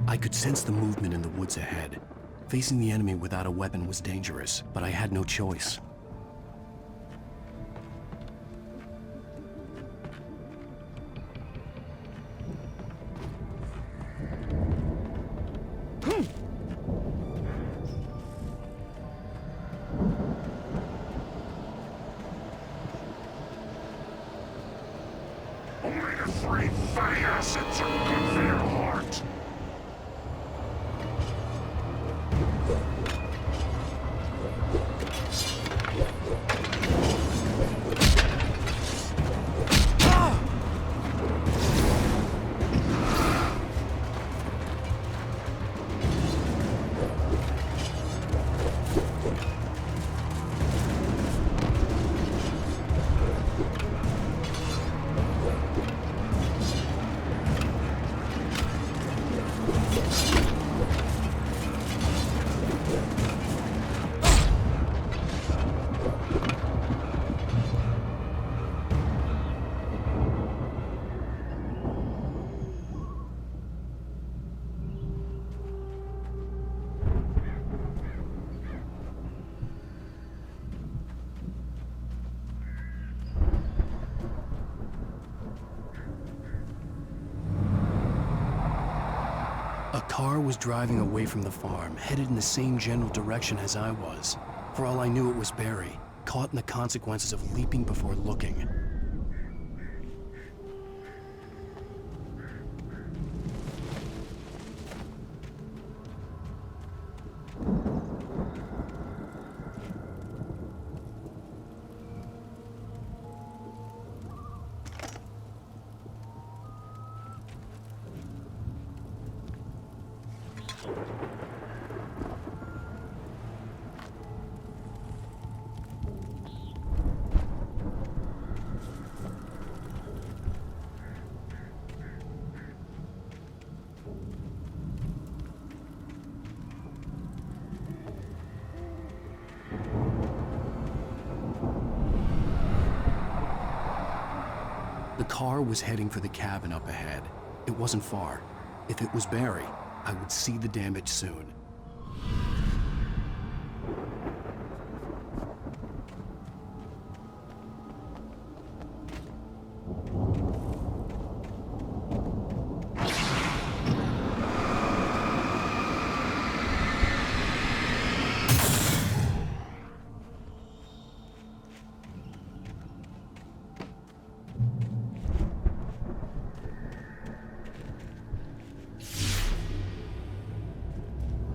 I could sense the movement in the woods ahead. Facing the enemy without a weapon was dangerous, but I had no choice. Only the three fatty acids are good for your heart. A car was driving away from the farm, headed in the same general direction as I was. For all I knew, it was Barry, caught in the consequences of leaping before looking. The car was heading for the cabin up ahead. It wasn't far. If it was Barry, I would see the damage soon.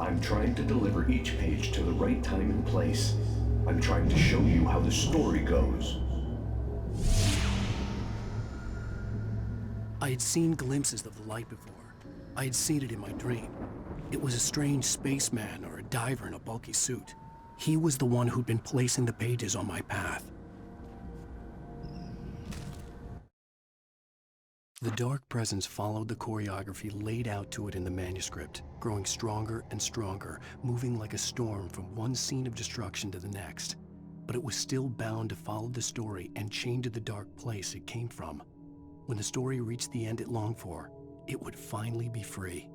I'm trying to deliver each page to the right time and place. I'm trying to show you how the story goes. I had seen glimpses of the light before. I had seen it in my dream. It was a strange spaceman or a diver in a bulky suit. He was the one who'd been placing the pages on my path. The dark presence followed the choreography laid out to it in the manuscript, growing stronger and stronger, moving like a storm from one scene of destruction to the next. But it was still bound to follow the story and chained to the dark place it came from. When the story reached the end it longed for, it would finally be free.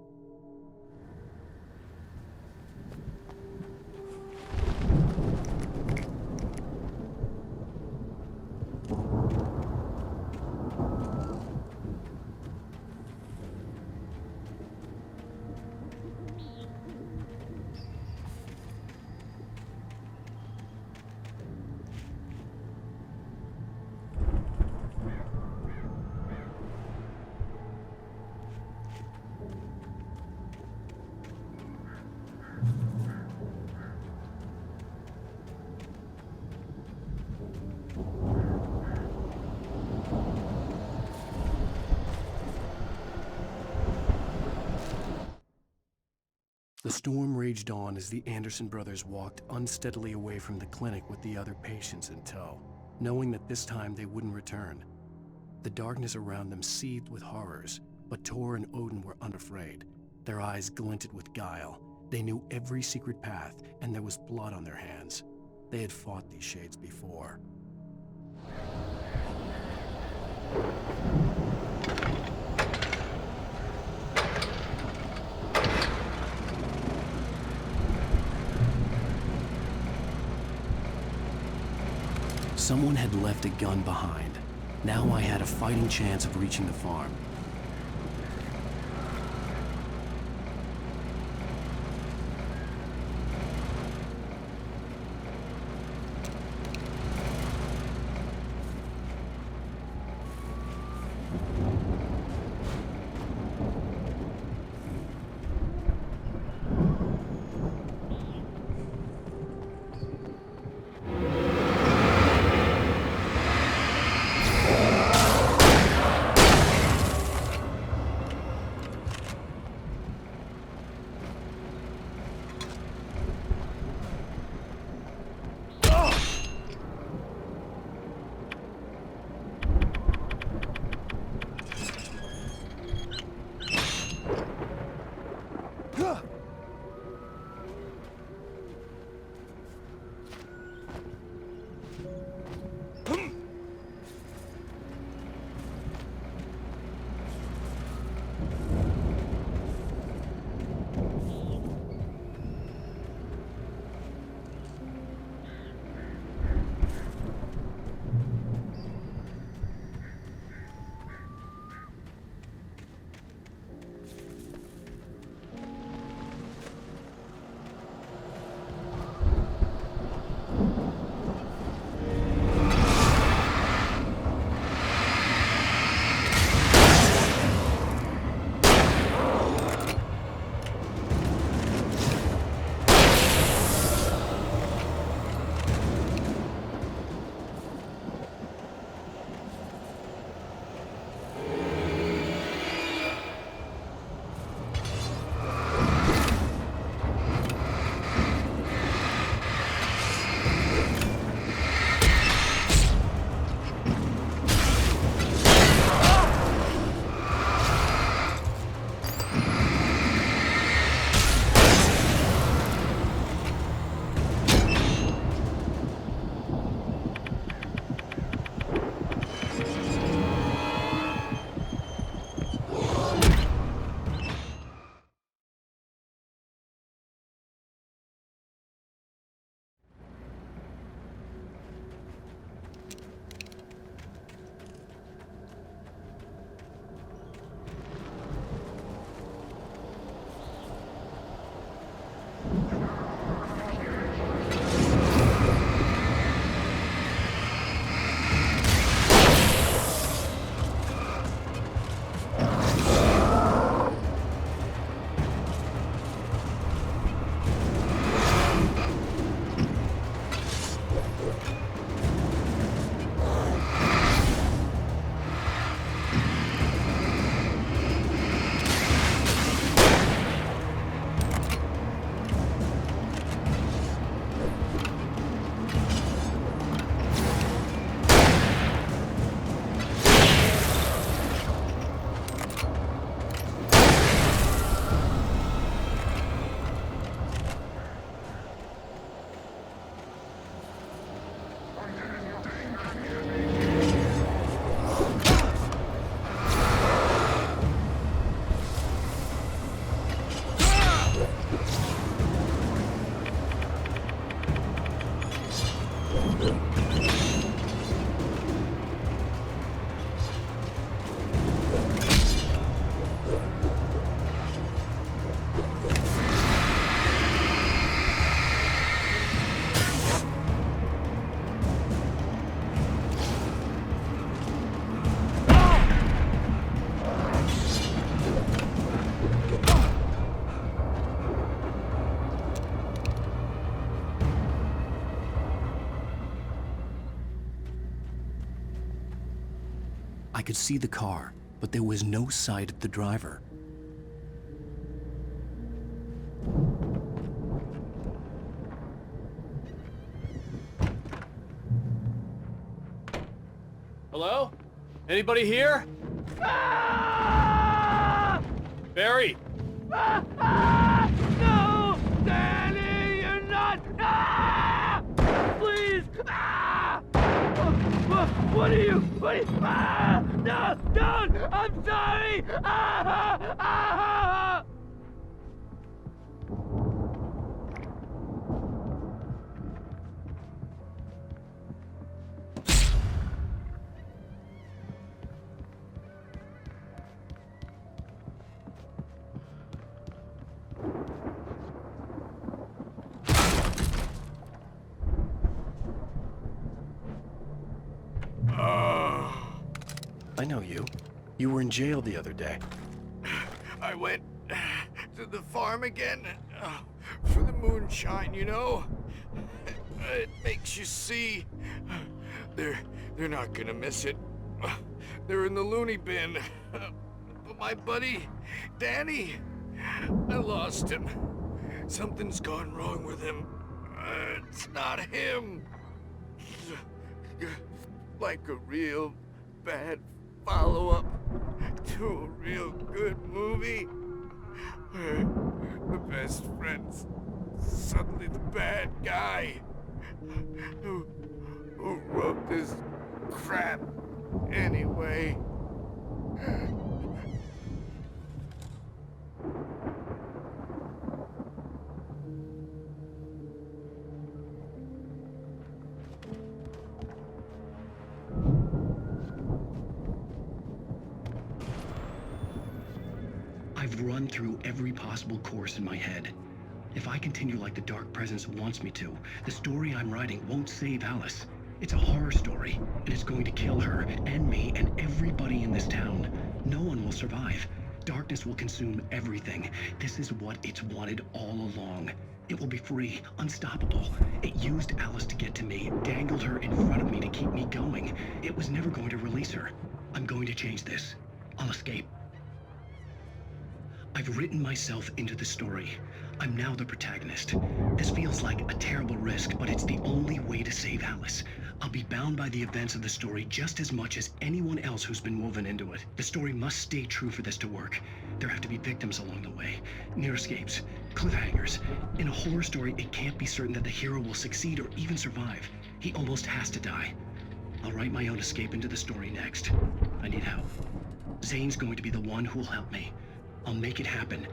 The storm raged on as the Anderson brothers walked unsteadily away from the clinic with the other patients in tow, knowing that this time they wouldn't return. The darkness around them seethed with horrors, but Tor and Odin were unafraid. Their eyes glinted with guile. They knew every secret path, and there was blood on their hands. They had fought these shades before. Someone had left a gun behind. Now I had a fighting chance of reaching the farm. I could see the car, but there was no sight of the driver. Hello? Anybody here? Barry! No! Danny, you're not! Please! What are you? No! Don't! I'm sorry! I know you. You were in jail the other day. I went to the farm again for the moonshine, you know? It makes you see. They're not gonna miss it. They're in the loony bin. But my buddy, Danny, I lost him. Something's gone wrong with him. It's not him. Like a real bad follow-up to a real good movie where the best friend's suddenly the bad guy who wrote this crap anyway. I've run through every possible course in my head. If I continue like the Dark Presence wants me to, the story I'm writing won't save Alice. It's a horror story, and it's going to kill her, and me, and everybody in this town. No one will survive. Darkness will consume everything. This is what it's wanted all along. It will be free, unstoppable. It used Alice to get to me, dangled her in front of me to keep me going. It was never going to release her. I'm going to change this. I'll escape. I've written myself into the story. I'm now the protagonist. This feels like a terrible risk, but it's the only way to save Alice. I'll be bound by the events of the story just as much as anyone else who's been woven into it. The story must stay true for this to work. There have to be victims along the way, near escapes, cliffhangers. In a horror story, it can't be certain that the hero will succeed or even survive. He almost has to die. I'll write my own escape into the story next. I need help. Zane's going to be the one who will help me. I'll make it happen.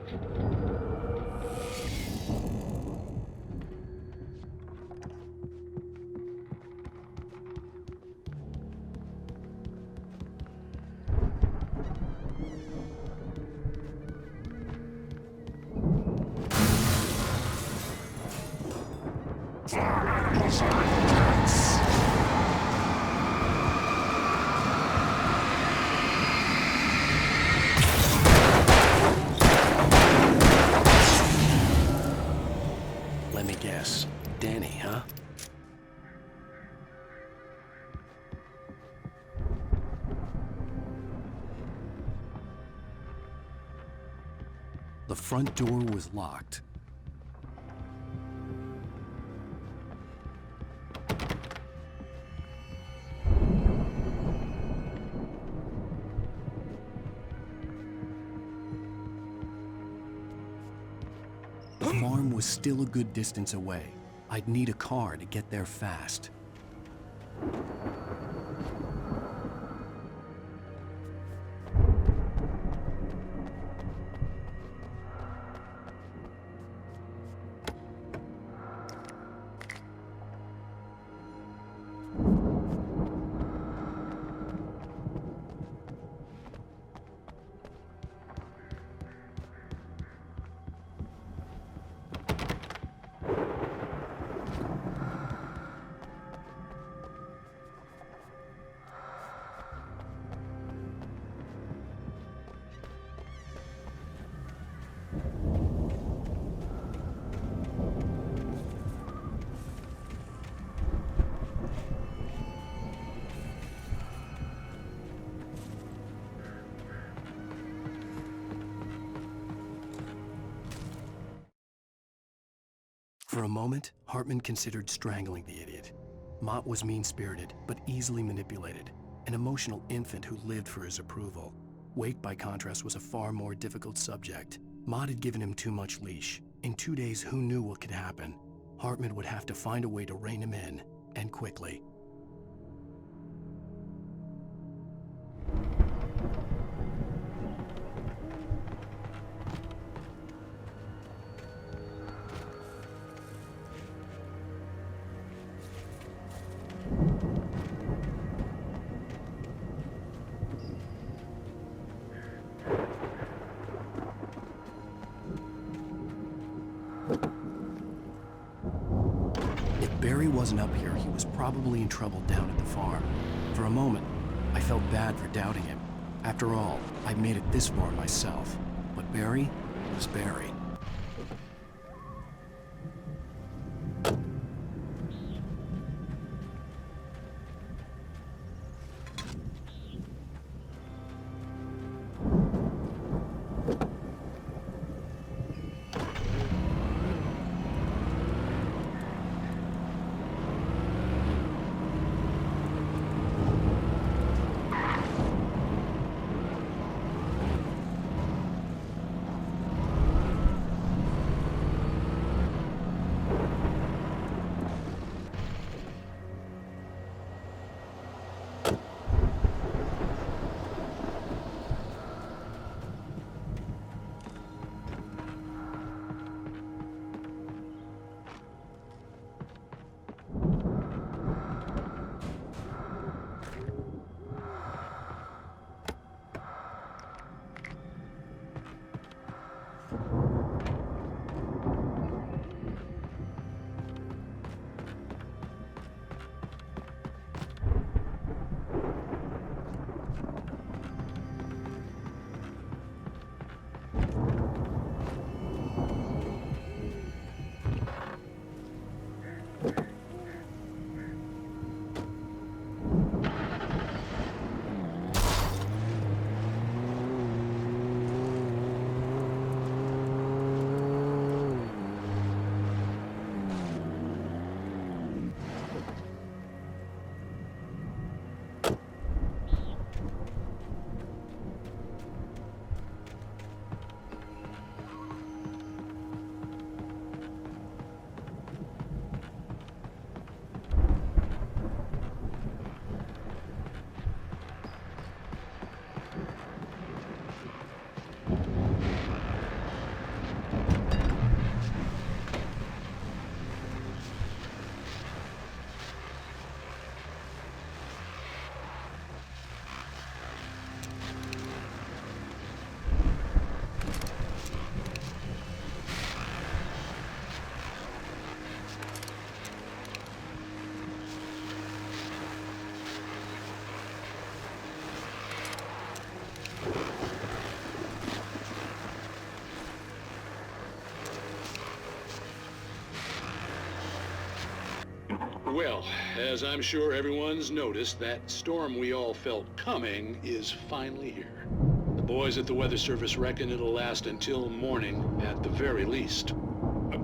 Let me guess. Danny, huh? The front door was locked. The farm was still a good distance away. I'd need a car to get there fast. For a moment, Hartman considered strangling the idiot. Mott was mean-spirited, but easily manipulated, an emotional infant who lived for his approval. Wake, by contrast, was a far more difficult subject. Mott had given him too much leash. In 2 days, who knew what could happen? Hartman would have to find a way to rein him in, and quickly. If Barry wasn't up here, he was probably in trouble down at the farm. For a moment, I felt bad for doubting him. After all, I'd made it this far myself. But Barry was Barry. Well, as I'm sure everyone's noticed, that storm we all felt coming is finally here. The boys at the Weather Service reckon it'll last until morning at the very least.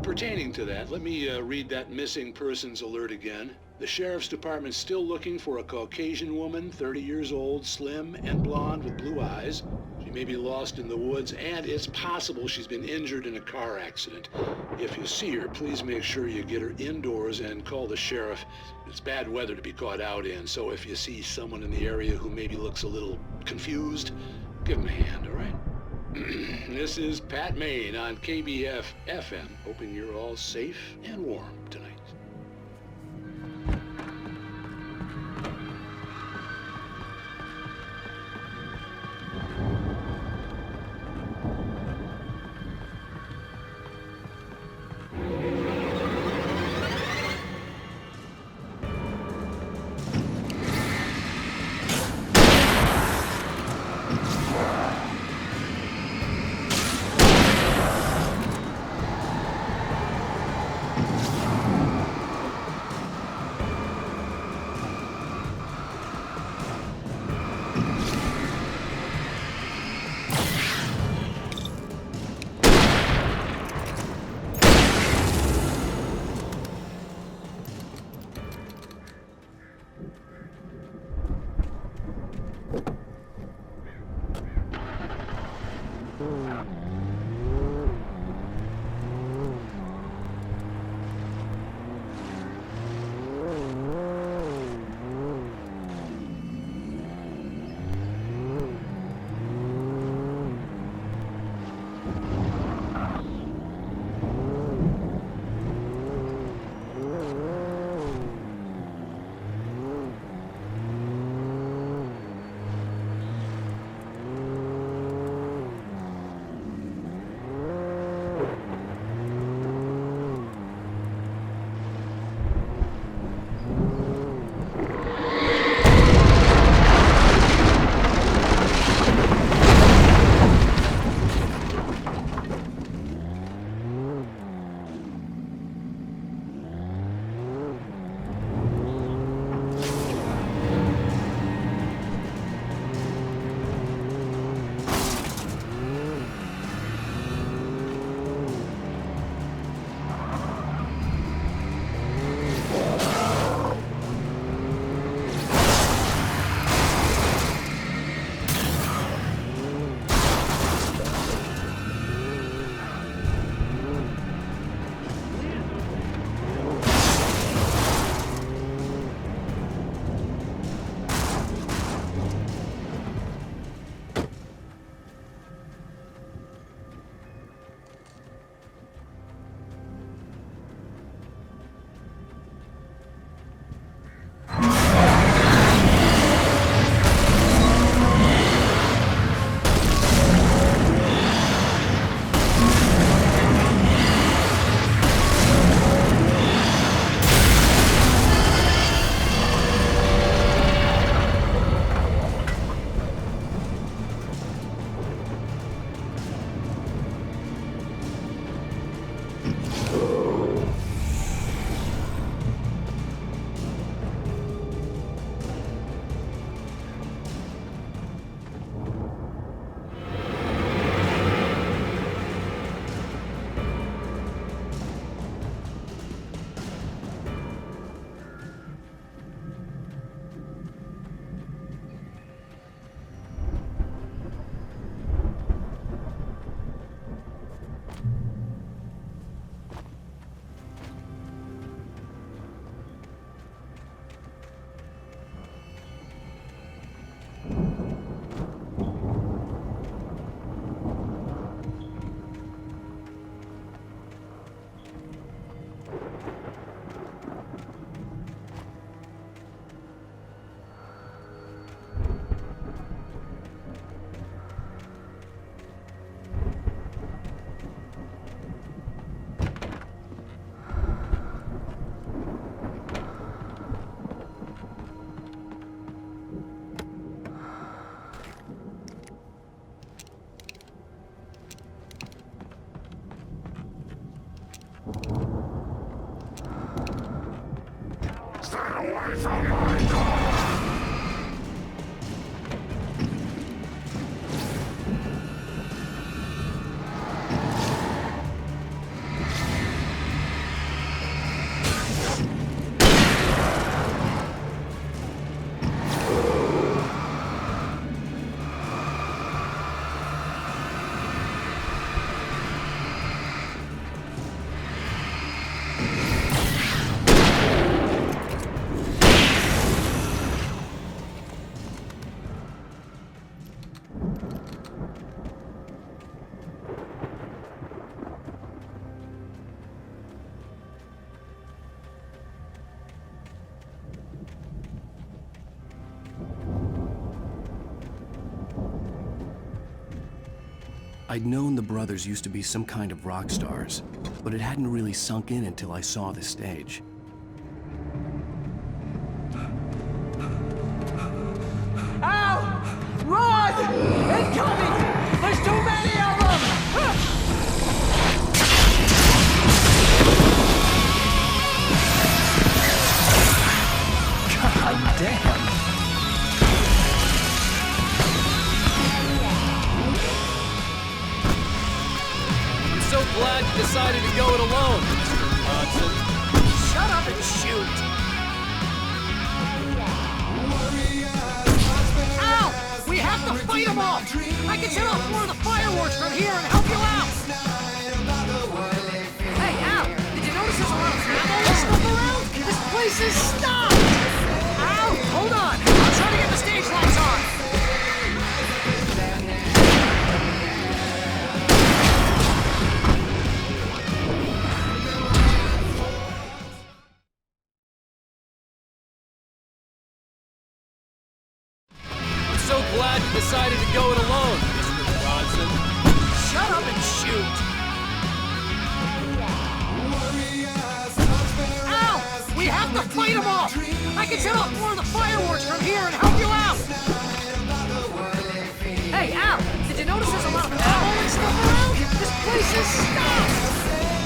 Pertaining to that, let me read that missing persons alert again. The Sheriff's Department's still looking for a Caucasian woman, 30 years old, slim and blonde with blue eyes. She may be lost in the woods, and it's possible she's been injured in a car accident. If you see her, please make sure you get her indoors and call the sheriff. It's bad weather to be caught out in, so if you see someone in the area who maybe looks a little confused, give him a hand, all right? This is Pat Maine on KBF FM, hoping you're all safe and warm tonight. I'd known the brothers used to be some kind of rock stars, but it hadn't really sunk in until I saw the stage. Ow! Run! Incoming! There's too many of them! God damn! So glad you decided to go it alone, Mr. Hudson. Shut up and shoot! fight them off! I can set off more of the fireworks from here and help you out! Hey, Al! Did you notice there's a lot of ammo and stuff around? This place is stopped! Al! Hold on! I'll try to get the stage lights on! So glad you decided to go it alone, Mr. Bronson. Shut up and shoot! Ow! We have to fight them off! I can set off more of the fireworks from here and help you out! Hey, Al! Did you notice there's a lot of ammo and stuff around? This place is stopped!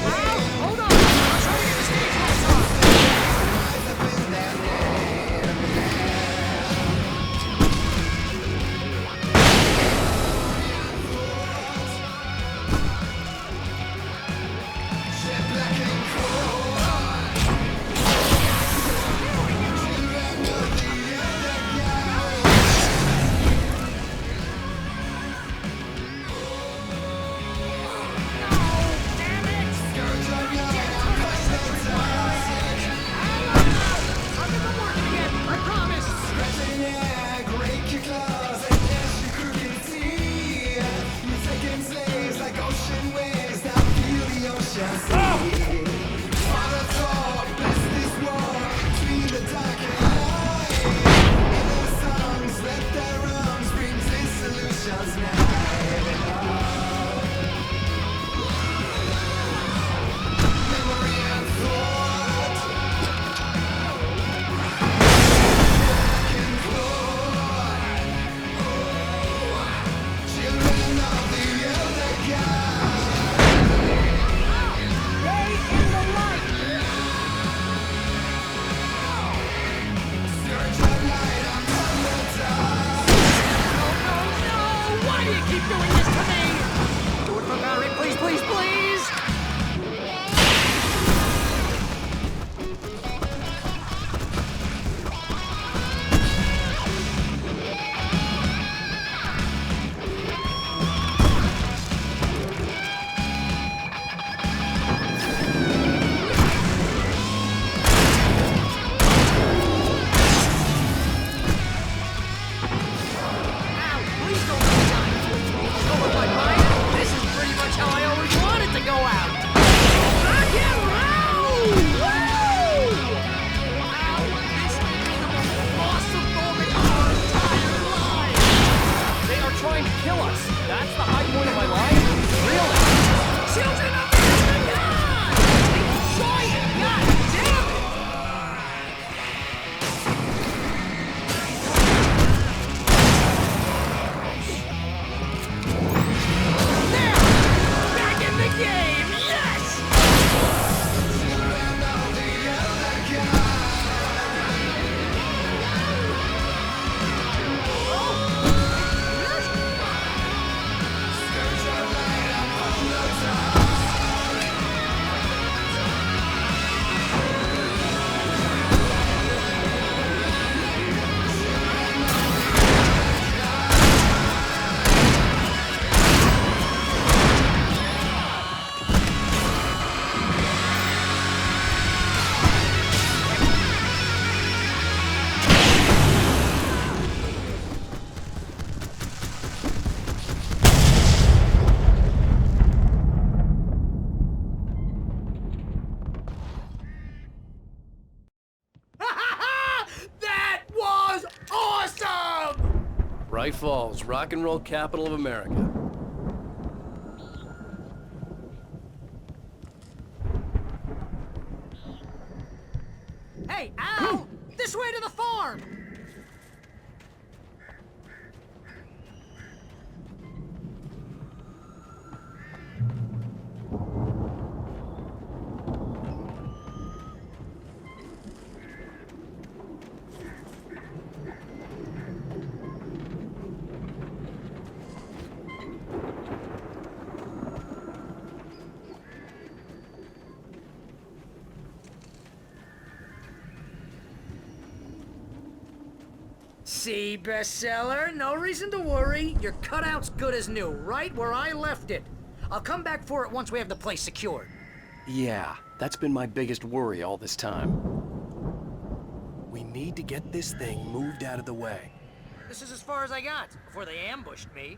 Al! Hold on! I'll try to get the stage lights on! Bright Falls, rock and roll capital of America. Hey, Al! This way to the farm! See, bestseller? No reason to worry. Your cutout's good as new, right where I left it. I'll come back for it once we have the place secured. Yeah, that's been my biggest worry all this time. We need to get this thing moved out of the way. This is as far as I got before they ambushed me.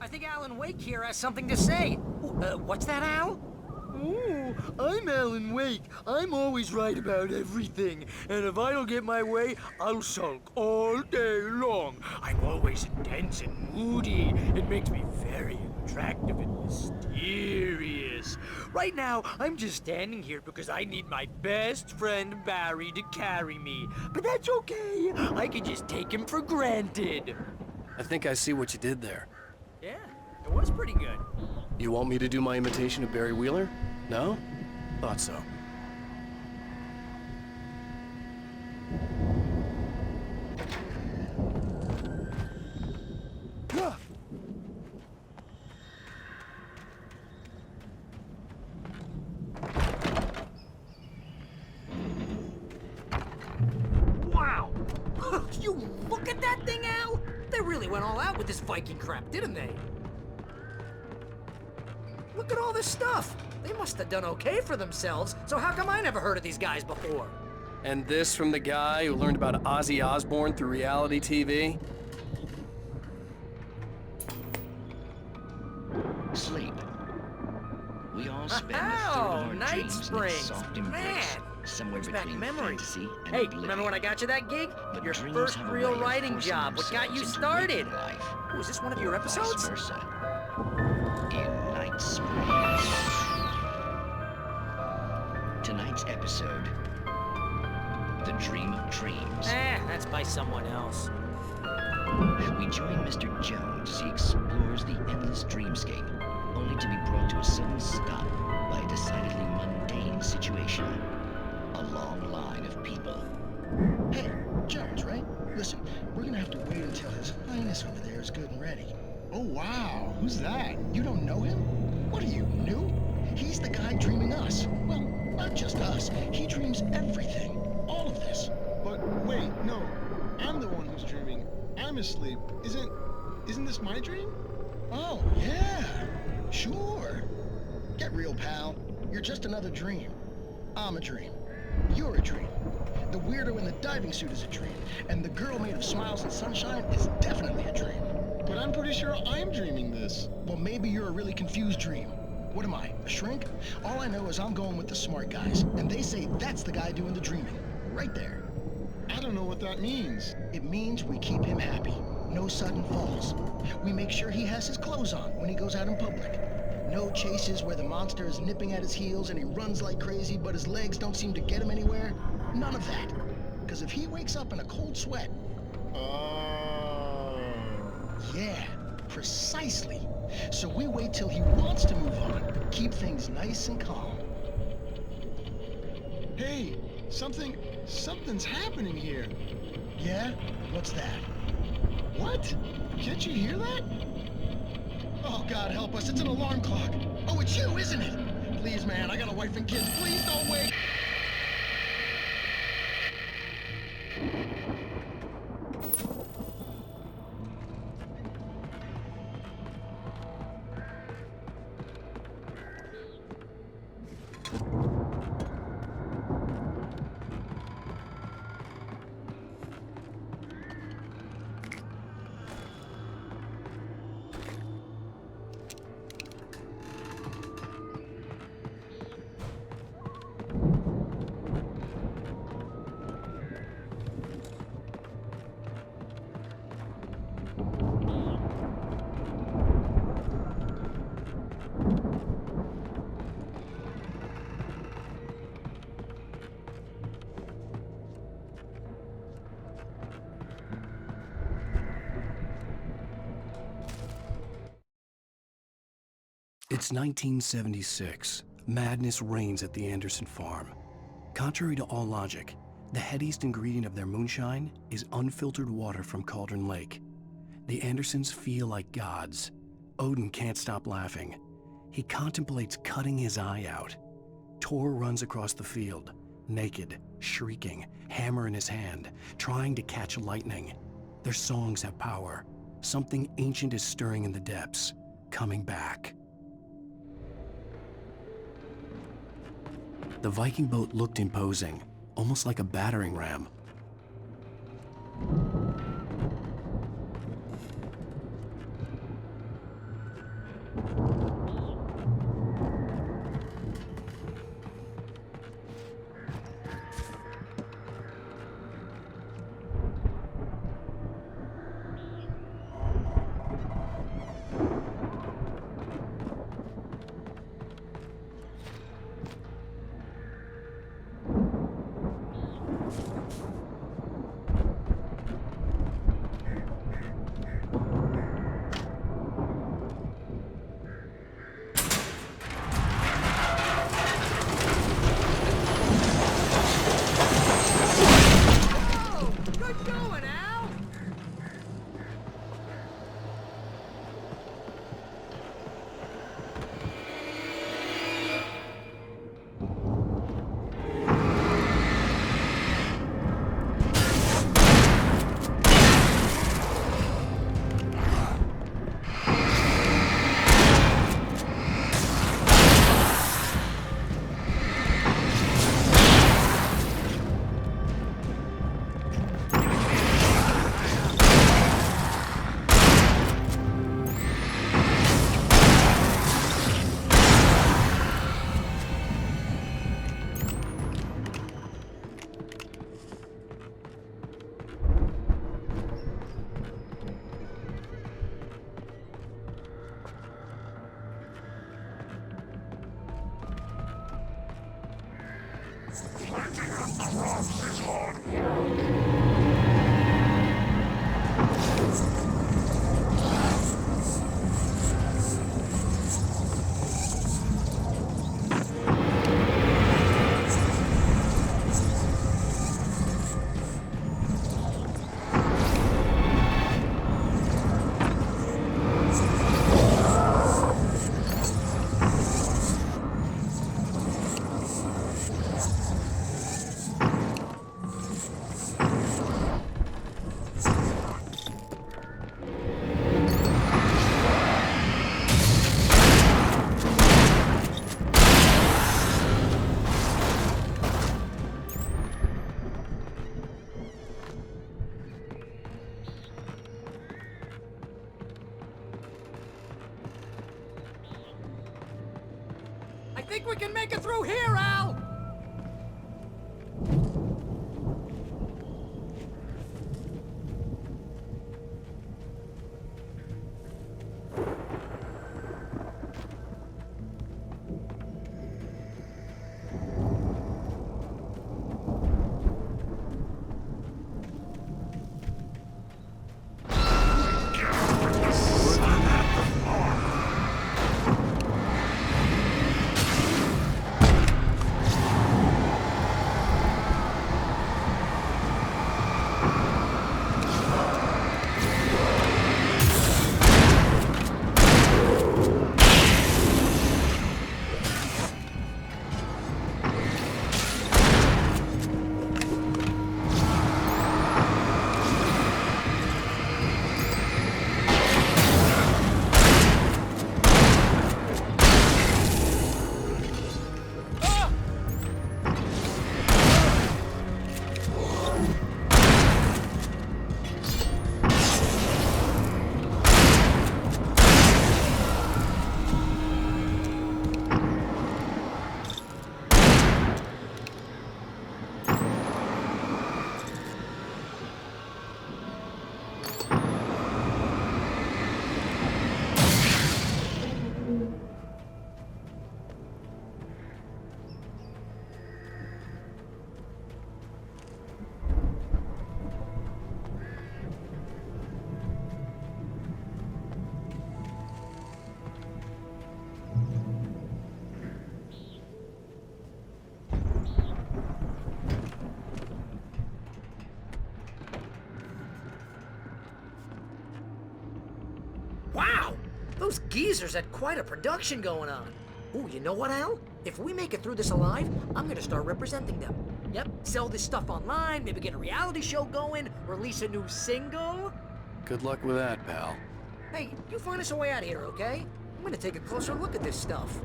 I think Alan Wake here has something to say. What's that, Al? Oh, I'm Alan Wake. I'm always right about everything. And if I don't get my way, I'll sulk all day long. I'm always intense and moody. It makes me very attractive and mysterious. Right now, I'm just standing here because I need my best friend Barry to carry me. But that's okay. I can just take him for granted. I think I see what you did there. Yeah, it was pretty good. You want me to do my imitation of Barry Wheeler? No? Thought so. Wow! You look at that thing, Al! They really went all out with this Viking crap, didn't they? Look at all this stuff. They must have done okay for themselves, so how come I never heard of these guys before? And this from the guy who learned about Ozzy Osbourne through reality TV? Sleep. We all spend a third of our Night dreams in Springs. its soft embrace, Man, somewhere brings back between memories. fantasy and Hey, oblivion. remember when I got you that gig? But Your dreams first have a real way of writing forcing job. What got you themselves into started? waking life, Oh, is this one of your or episodes? Vice versa. In Night Springs. Tonight's episode, The Dream of Dreams. That's by someone else. We join Mr. Jones as he explores the endless dreamscape, only to be brought to a sudden stop by a decidedly mundane situation. A long line of people. Hey, Jones, right? Listen, we're gonna have to wait until His Highness over there is good and ready. Oh, wow. Who's that? You don't know him? What are you, new? He's the guy dreaming us. Well, not just us. He dreams everything. All of this. But wait, no. I'm the one who's dreaming. I'm asleep. Isn't this my dream? Oh, yeah. Sure. Get real, pal. You're just another dream. I'm a dream. You're a dream. The weirdo in the diving suit is a dream. And the girl made of smiles and sunshine is definitely a dream. But I'm pretty sure I'm dreaming this. Well, maybe you're a really confused dream. What am I, a shrink? All I know is I'm going with the smart guys, and they say that's the guy doing the dreaming. Right there. I don't know what that means. It means we keep him happy. No sudden falls. We make sure he has his clothes on when he goes out in public. No chases where the monster is nipping at his heels and he runs like crazy, but his legs don't seem to get him anywhere. None of that. Because if he wakes up in a cold sweat... Oh. Yeah, precisely. So we wait till he wants to move on. Keep things nice and calm. Hey, something's happening here. Yeah? What's that? What? Can't you hear that? Oh, God help us, it's an alarm clock. Oh, it's you, isn't it? Please, man, I got a wife and kids. Please don't wake. It's 1976. Madness reigns at the Anderson farm. Contrary to all logic, the headiest ingredient of their moonshine is unfiltered water from Cauldron Lake. The Andersons feel like gods. Odin can't stop laughing. He contemplates cutting his eye out. Tor runs across the field, naked, shrieking, hammer in his hand, trying to catch lightning. Their songs have power. Something ancient is stirring in the depths, coming back. The Viking boat looked imposing, almost like a battering ram. I think we can make it through here, Al! Those geezers had quite a production going on. Ooh, you know what, Al? If we make it through this alive, I'm gonna start representing them. Yep, sell this stuff online, maybe get a reality show going, release a new single. Good luck with that, pal. Hey, you find us a way out of here, okay? I'm gonna take a closer look at this stuff.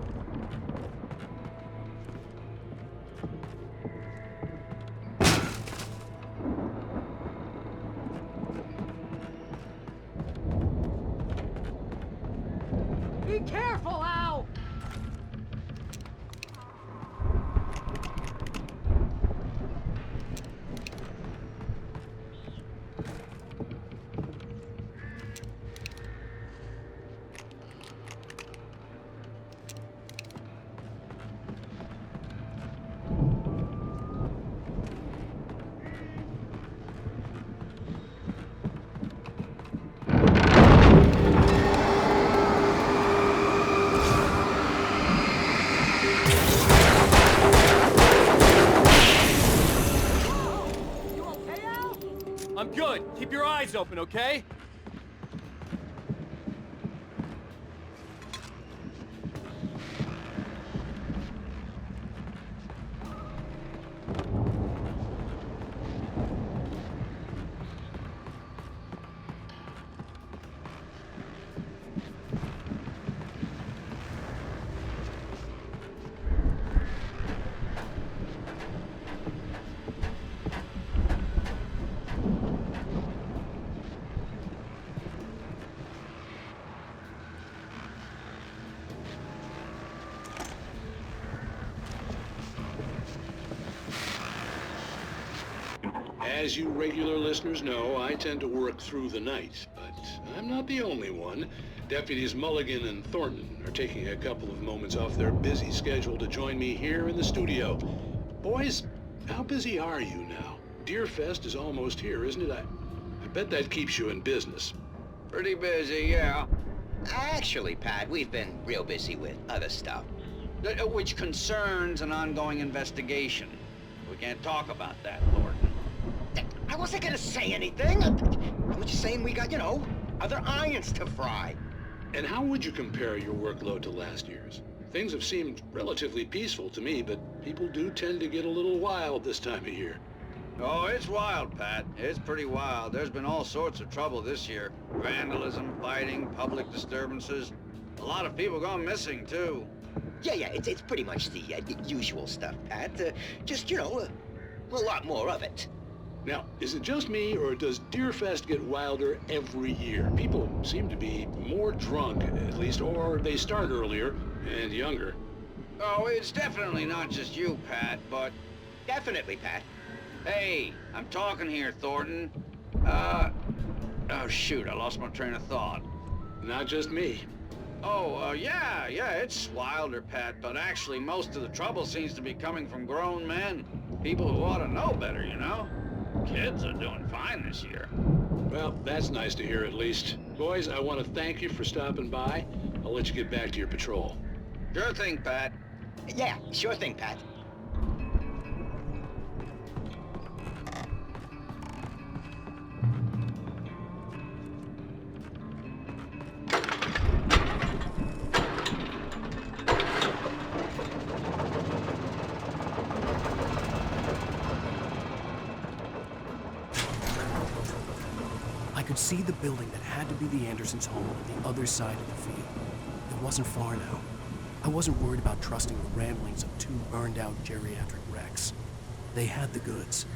Be careful, Al! I'm good. Keep your eyes open, okay? As you regular listeners know, I tend to work through the night, but I'm not the only one. Deputies Mulligan and Thornton are taking a couple of moments off their busy schedule to join me here in the studio. Boys, how busy are you now? Deerfest is almost here, isn't it? I bet that keeps you in business. Pretty busy, yeah. Actually, Pat, we've been real busy with other stuff, which concerns an ongoing investigation. We can't talk about that, Thornton. I wasn't gonna say anything. I was just saying we got, other irons to fry. And how would you compare your workload to last year's? Things have seemed relatively peaceful to me, but people do tend to get a little wild this time of year. Oh, it's wild, Pat. It's pretty wild. There's been all sorts of trouble this year. Vandalism, fighting, public disturbances. A lot of people gone missing, too. Yeah, it's pretty much the usual stuff, Pat. Just, a lot more of it. Now, is it just me, or does Deerfest get wilder every year? People seem to be more drunk, at least, or they start earlier and younger. Oh, it's definitely not just you, Pat, but... Definitely, Pat. Hey, I'm talking here, Thornton. Oh, shoot, I lost my train of thought. Not just me. Oh, yeah, it's wilder, Pat, but actually most of the trouble seems to be coming from grown men. People who ought to know better, Kids are doing fine this year. Well, that's nice to hear at least. Boys, I want to thank you for stopping by. I'll let you get back to your patrol. Sure thing, Pat. Yeah, sure thing, Pat. I could see the building that had to be the Andersons' home on the other side of the field. It wasn't far now. I wasn't worried about trusting the ramblings of two burned-out geriatric wrecks. They had the goods.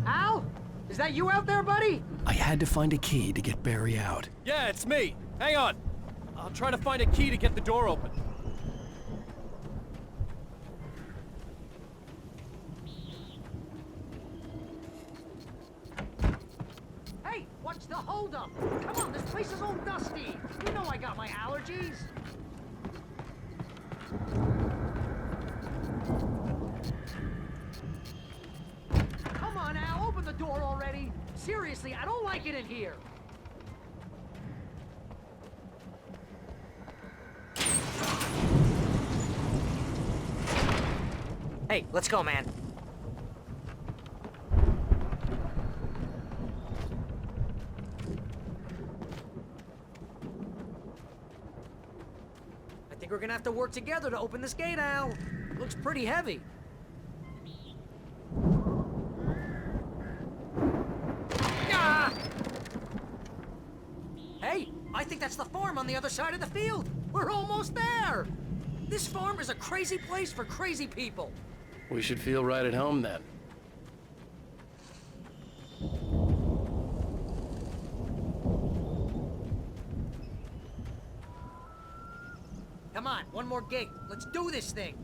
Al? Is that you out there, buddy? I had to find a key to get Barry out. Yeah, it's me. Hang on. I'll try to find a key to get the door open. Hey, what's the holdup? Come on, this place is all dusty. You know I got my allergies. Come on, Al, open the door already. Seriously, I don't like it in here. Hey, let's go, man. I think we're gonna have to work together to open this gate, Al. Looks pretty heavy. Ah! Hey, I think that's the farm on the other side of the field. We're almost there. This farm is a crazy place for crazy people. We should feel right at home then. Come on, one more gate. Let's do this thing.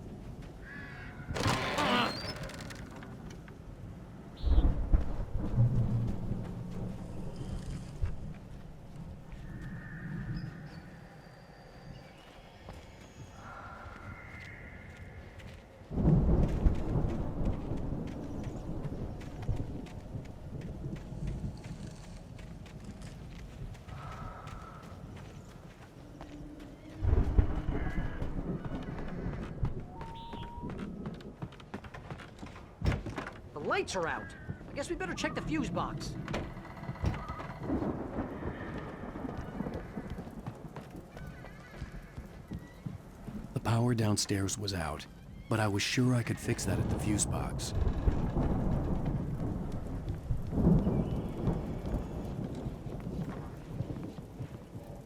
The lights are out. I guess we better check the fuse box. The power downstairs was out, but I was sure I could fix that at the fuse box.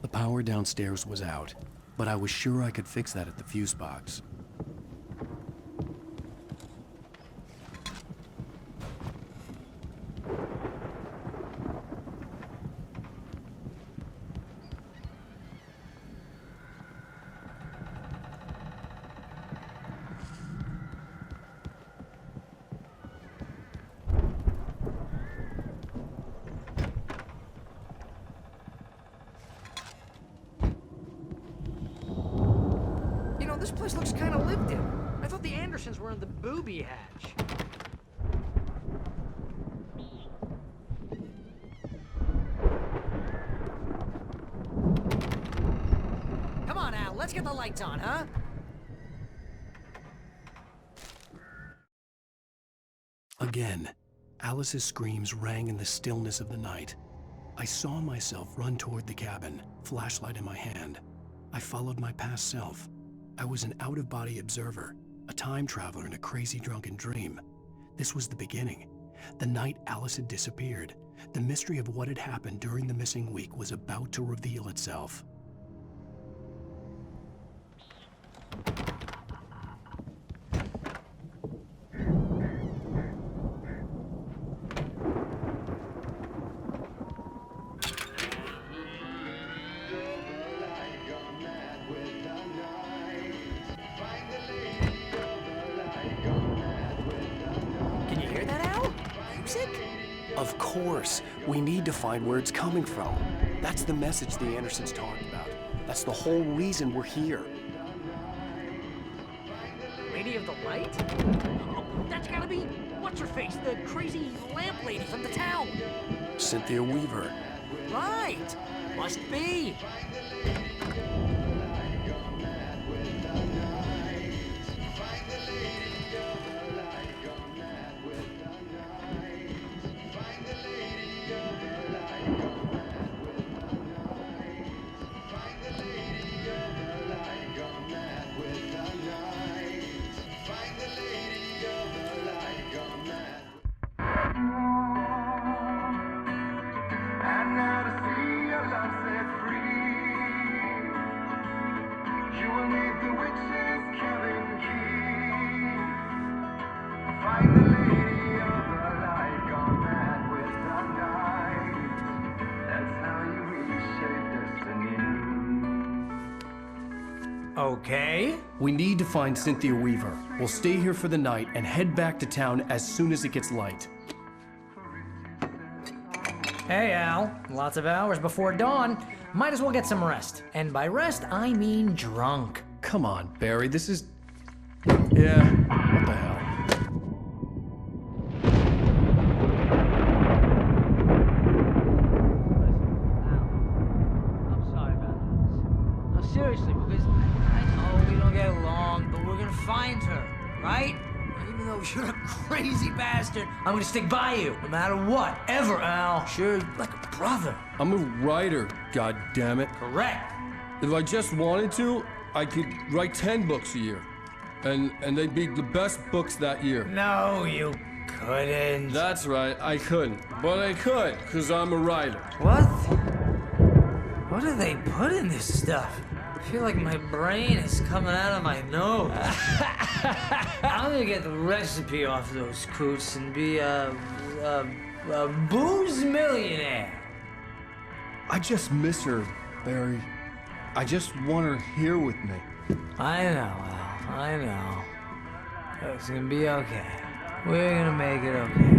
The power downstairs was out, but I was sure I could fix that at the fuse box. This place looks kind of lived in. I thought the Andersons were in the booby hatch. Come on, Al, let's get the lights on, huh? Again, Alice's screams rang in the stillness of the night. I saw myself run toward the cabin, flashlight in my hand. I followed my past self. I was an out-of-body observer, a time traveler in a crazy drunken dream. This was the beginning. The night Alice had disappeared. The mystery of what had happened during the missing week was about to reveal itself. Of course, we need to find where it's coming from. That's the message the Andersons talked about. That's the whole reason we're here. Lady of the Light? Oh, that's gotta be what's-her-face, the crazy lamp lady from the town. Cynthia Weaver. Right. Must be. Find the lady of the light. Okay. We need to find Cynthia Weaver. We'll stay here for the night and head back to town as soon as it gets light. Hey, Al. Lots of hours before dawn. Might as well get some rest. And by rest, I mean drunk. Come on, Barry, this is... Yeah, what the hell? I'm sorry about this. No, seriously, because I know we don't get along, but we're gonna find her, right? Even though you're a crazy bastard, I'm gonna stick by you, no matter what, ever, Al. Sure, like a brother. I'm a writer, goddammit. Correct. If I just wanted to, I could write 10 books a year. And they'd be the best books that year. No, you couldn't. That's right, I couldn't. But I could, because I'm a writer. What? What do they put in this stuff? I feel like my brain is coming out of my nose. I'm gonna get the recipe off those coots and be a booze millionaire. I just miss her, Barry. I just want her here with me. I know, Al. I know. It's gonna be okay. We're gonna make it okay.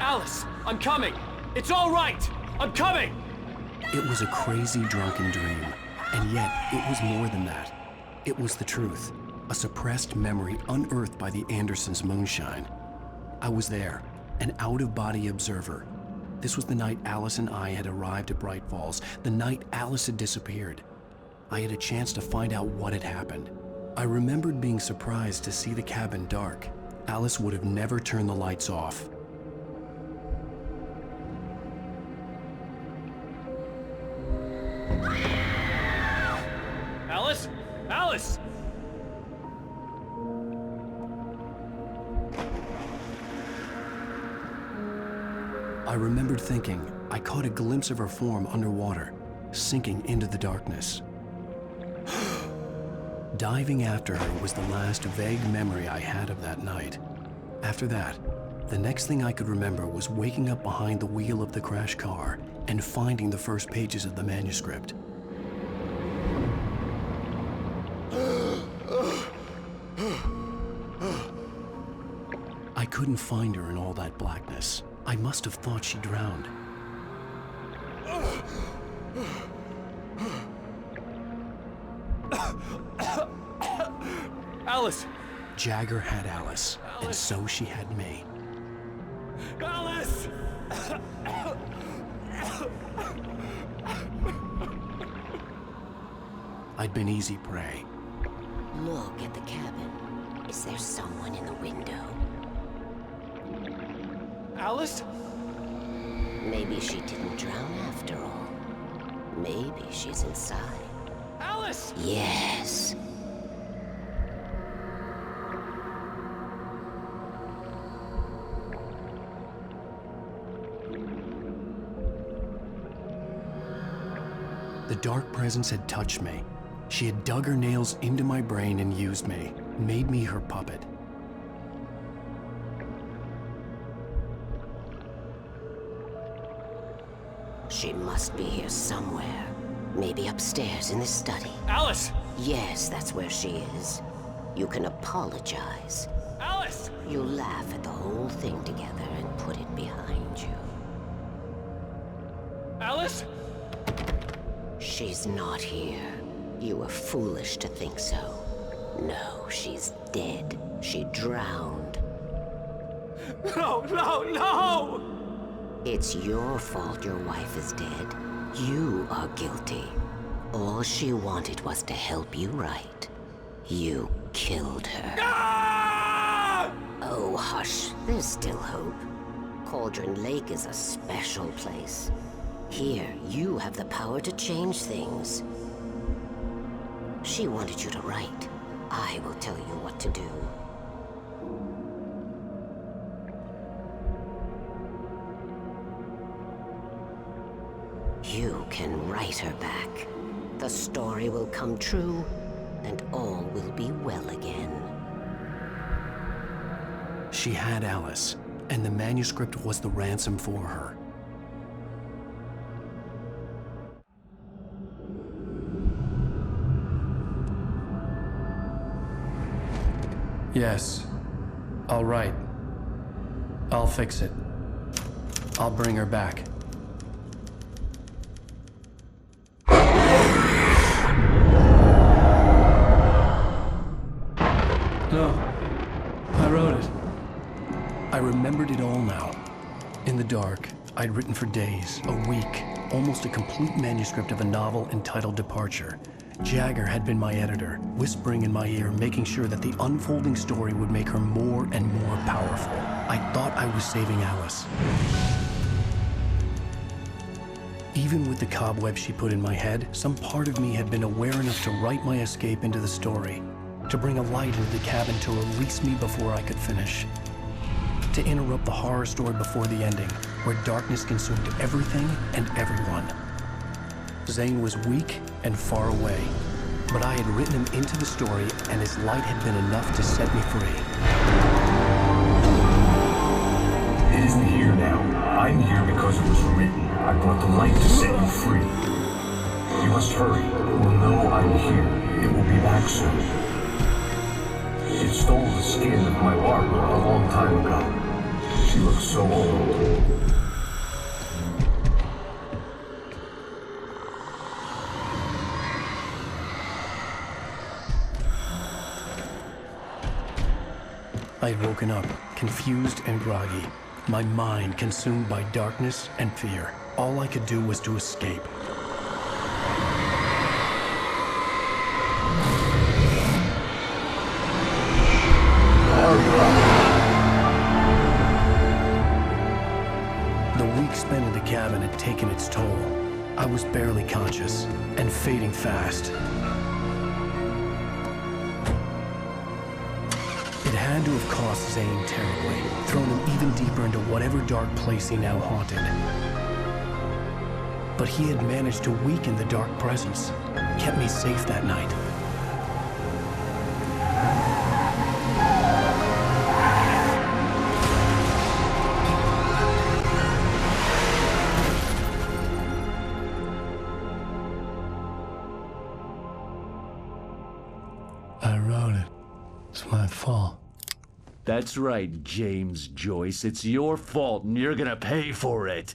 Alice, I'm coming. It's all right. I'm coming. It was a crazy drunken dream, and yet it was more than that. It was the truth, a suppressed memory unearthed by the Andersons' moonshine. I was there, an out-of-body observer. This was the night Alice and I had arrived at Bright Falls, the night Alice had disappeared. I had a chance to find out what had happened. I remembered being surprised to see the cabin dark. Alice would have never turned the lights off. Alice? Alice! I remembered thinking I caught a glimpse of her form underwater, sinking into the darkness. Diving after her was the last vague memory I had of that night. After that, the next thing I could remember was waking up behind the wheel of the crashed car and finding the first pages of the manuscript. I couldn't find her in all that blackness. I must have thought she drowned. Alice! Jagger had Alice, and so she had me. Alice! I'd been easy prey. Look at the cabin. Is there someone in the window? Alice? Maybe she didn't drown after all. Maybe she's inside. Alice! Yes. The dark presence had touched me. She had dug her nails into my brain and used me, made me her puppet. She must be here somewhere. Maybe upstairs in this study. Alice! Yes, that's where she is. You can apologize. Alice! You laugh at the whole thing together and put it behind you. Alice? She's not here. You were foolish to think so. No, she's dead. She drowned. No, no, no! It's your fault your wife is dead. You are guilty. All she wanted was to help you right. You killed her. Ah! Oh, hush. There's still hope. Cauldron Lake is a special place. Here, you have the power to change things. She wanted you to write. I will tell you what to do. You can write her back. The story will come true, and all will be well again. She had Alice, and the manuscript was the ransom for her. Yes. All right. I'll fix it. I'll bring her back. No. I wrote it. I remembered it all now. In the dark, I'd written for days, a week, almost a complete manuscript of a novel entitled Departure. Jagger had been my editor, whispering in my ear, making sure that the unfolding story would make her more and more powerful. I thought I was saving Alice. Even with the cobweb she put in my head, some part of me had been aware enough to write my escape into the story, to bring a light into the cabin to release me before I could finish, to interrupt the horror story before the ending, where darkness consumed everything and everyone. Zane was weak and far away, but I had written him into the story, and his light had been enough to set me free. It isn't here now. I'm here because it was written. I brought the light to set you free. You must hurry. It will know I'm here. It will be back soon. It stole the skin of my Barbara a long time ago. She looks so old. I had woken up, confused and groggy, my mind consumed by darkness and fear. All I could do was to escape. The week spent in the cabin had taken its toll. I was barely conscious and fading fast. It had to have cost Zane terribly, thrown him even deeper into whatever dark place he now haunted. But he had managed to weaken the dark presence, kept me safe that night. I wrote it. It's my fault. That's right, James Joyce. It's your fault, and you're gonna pay for it.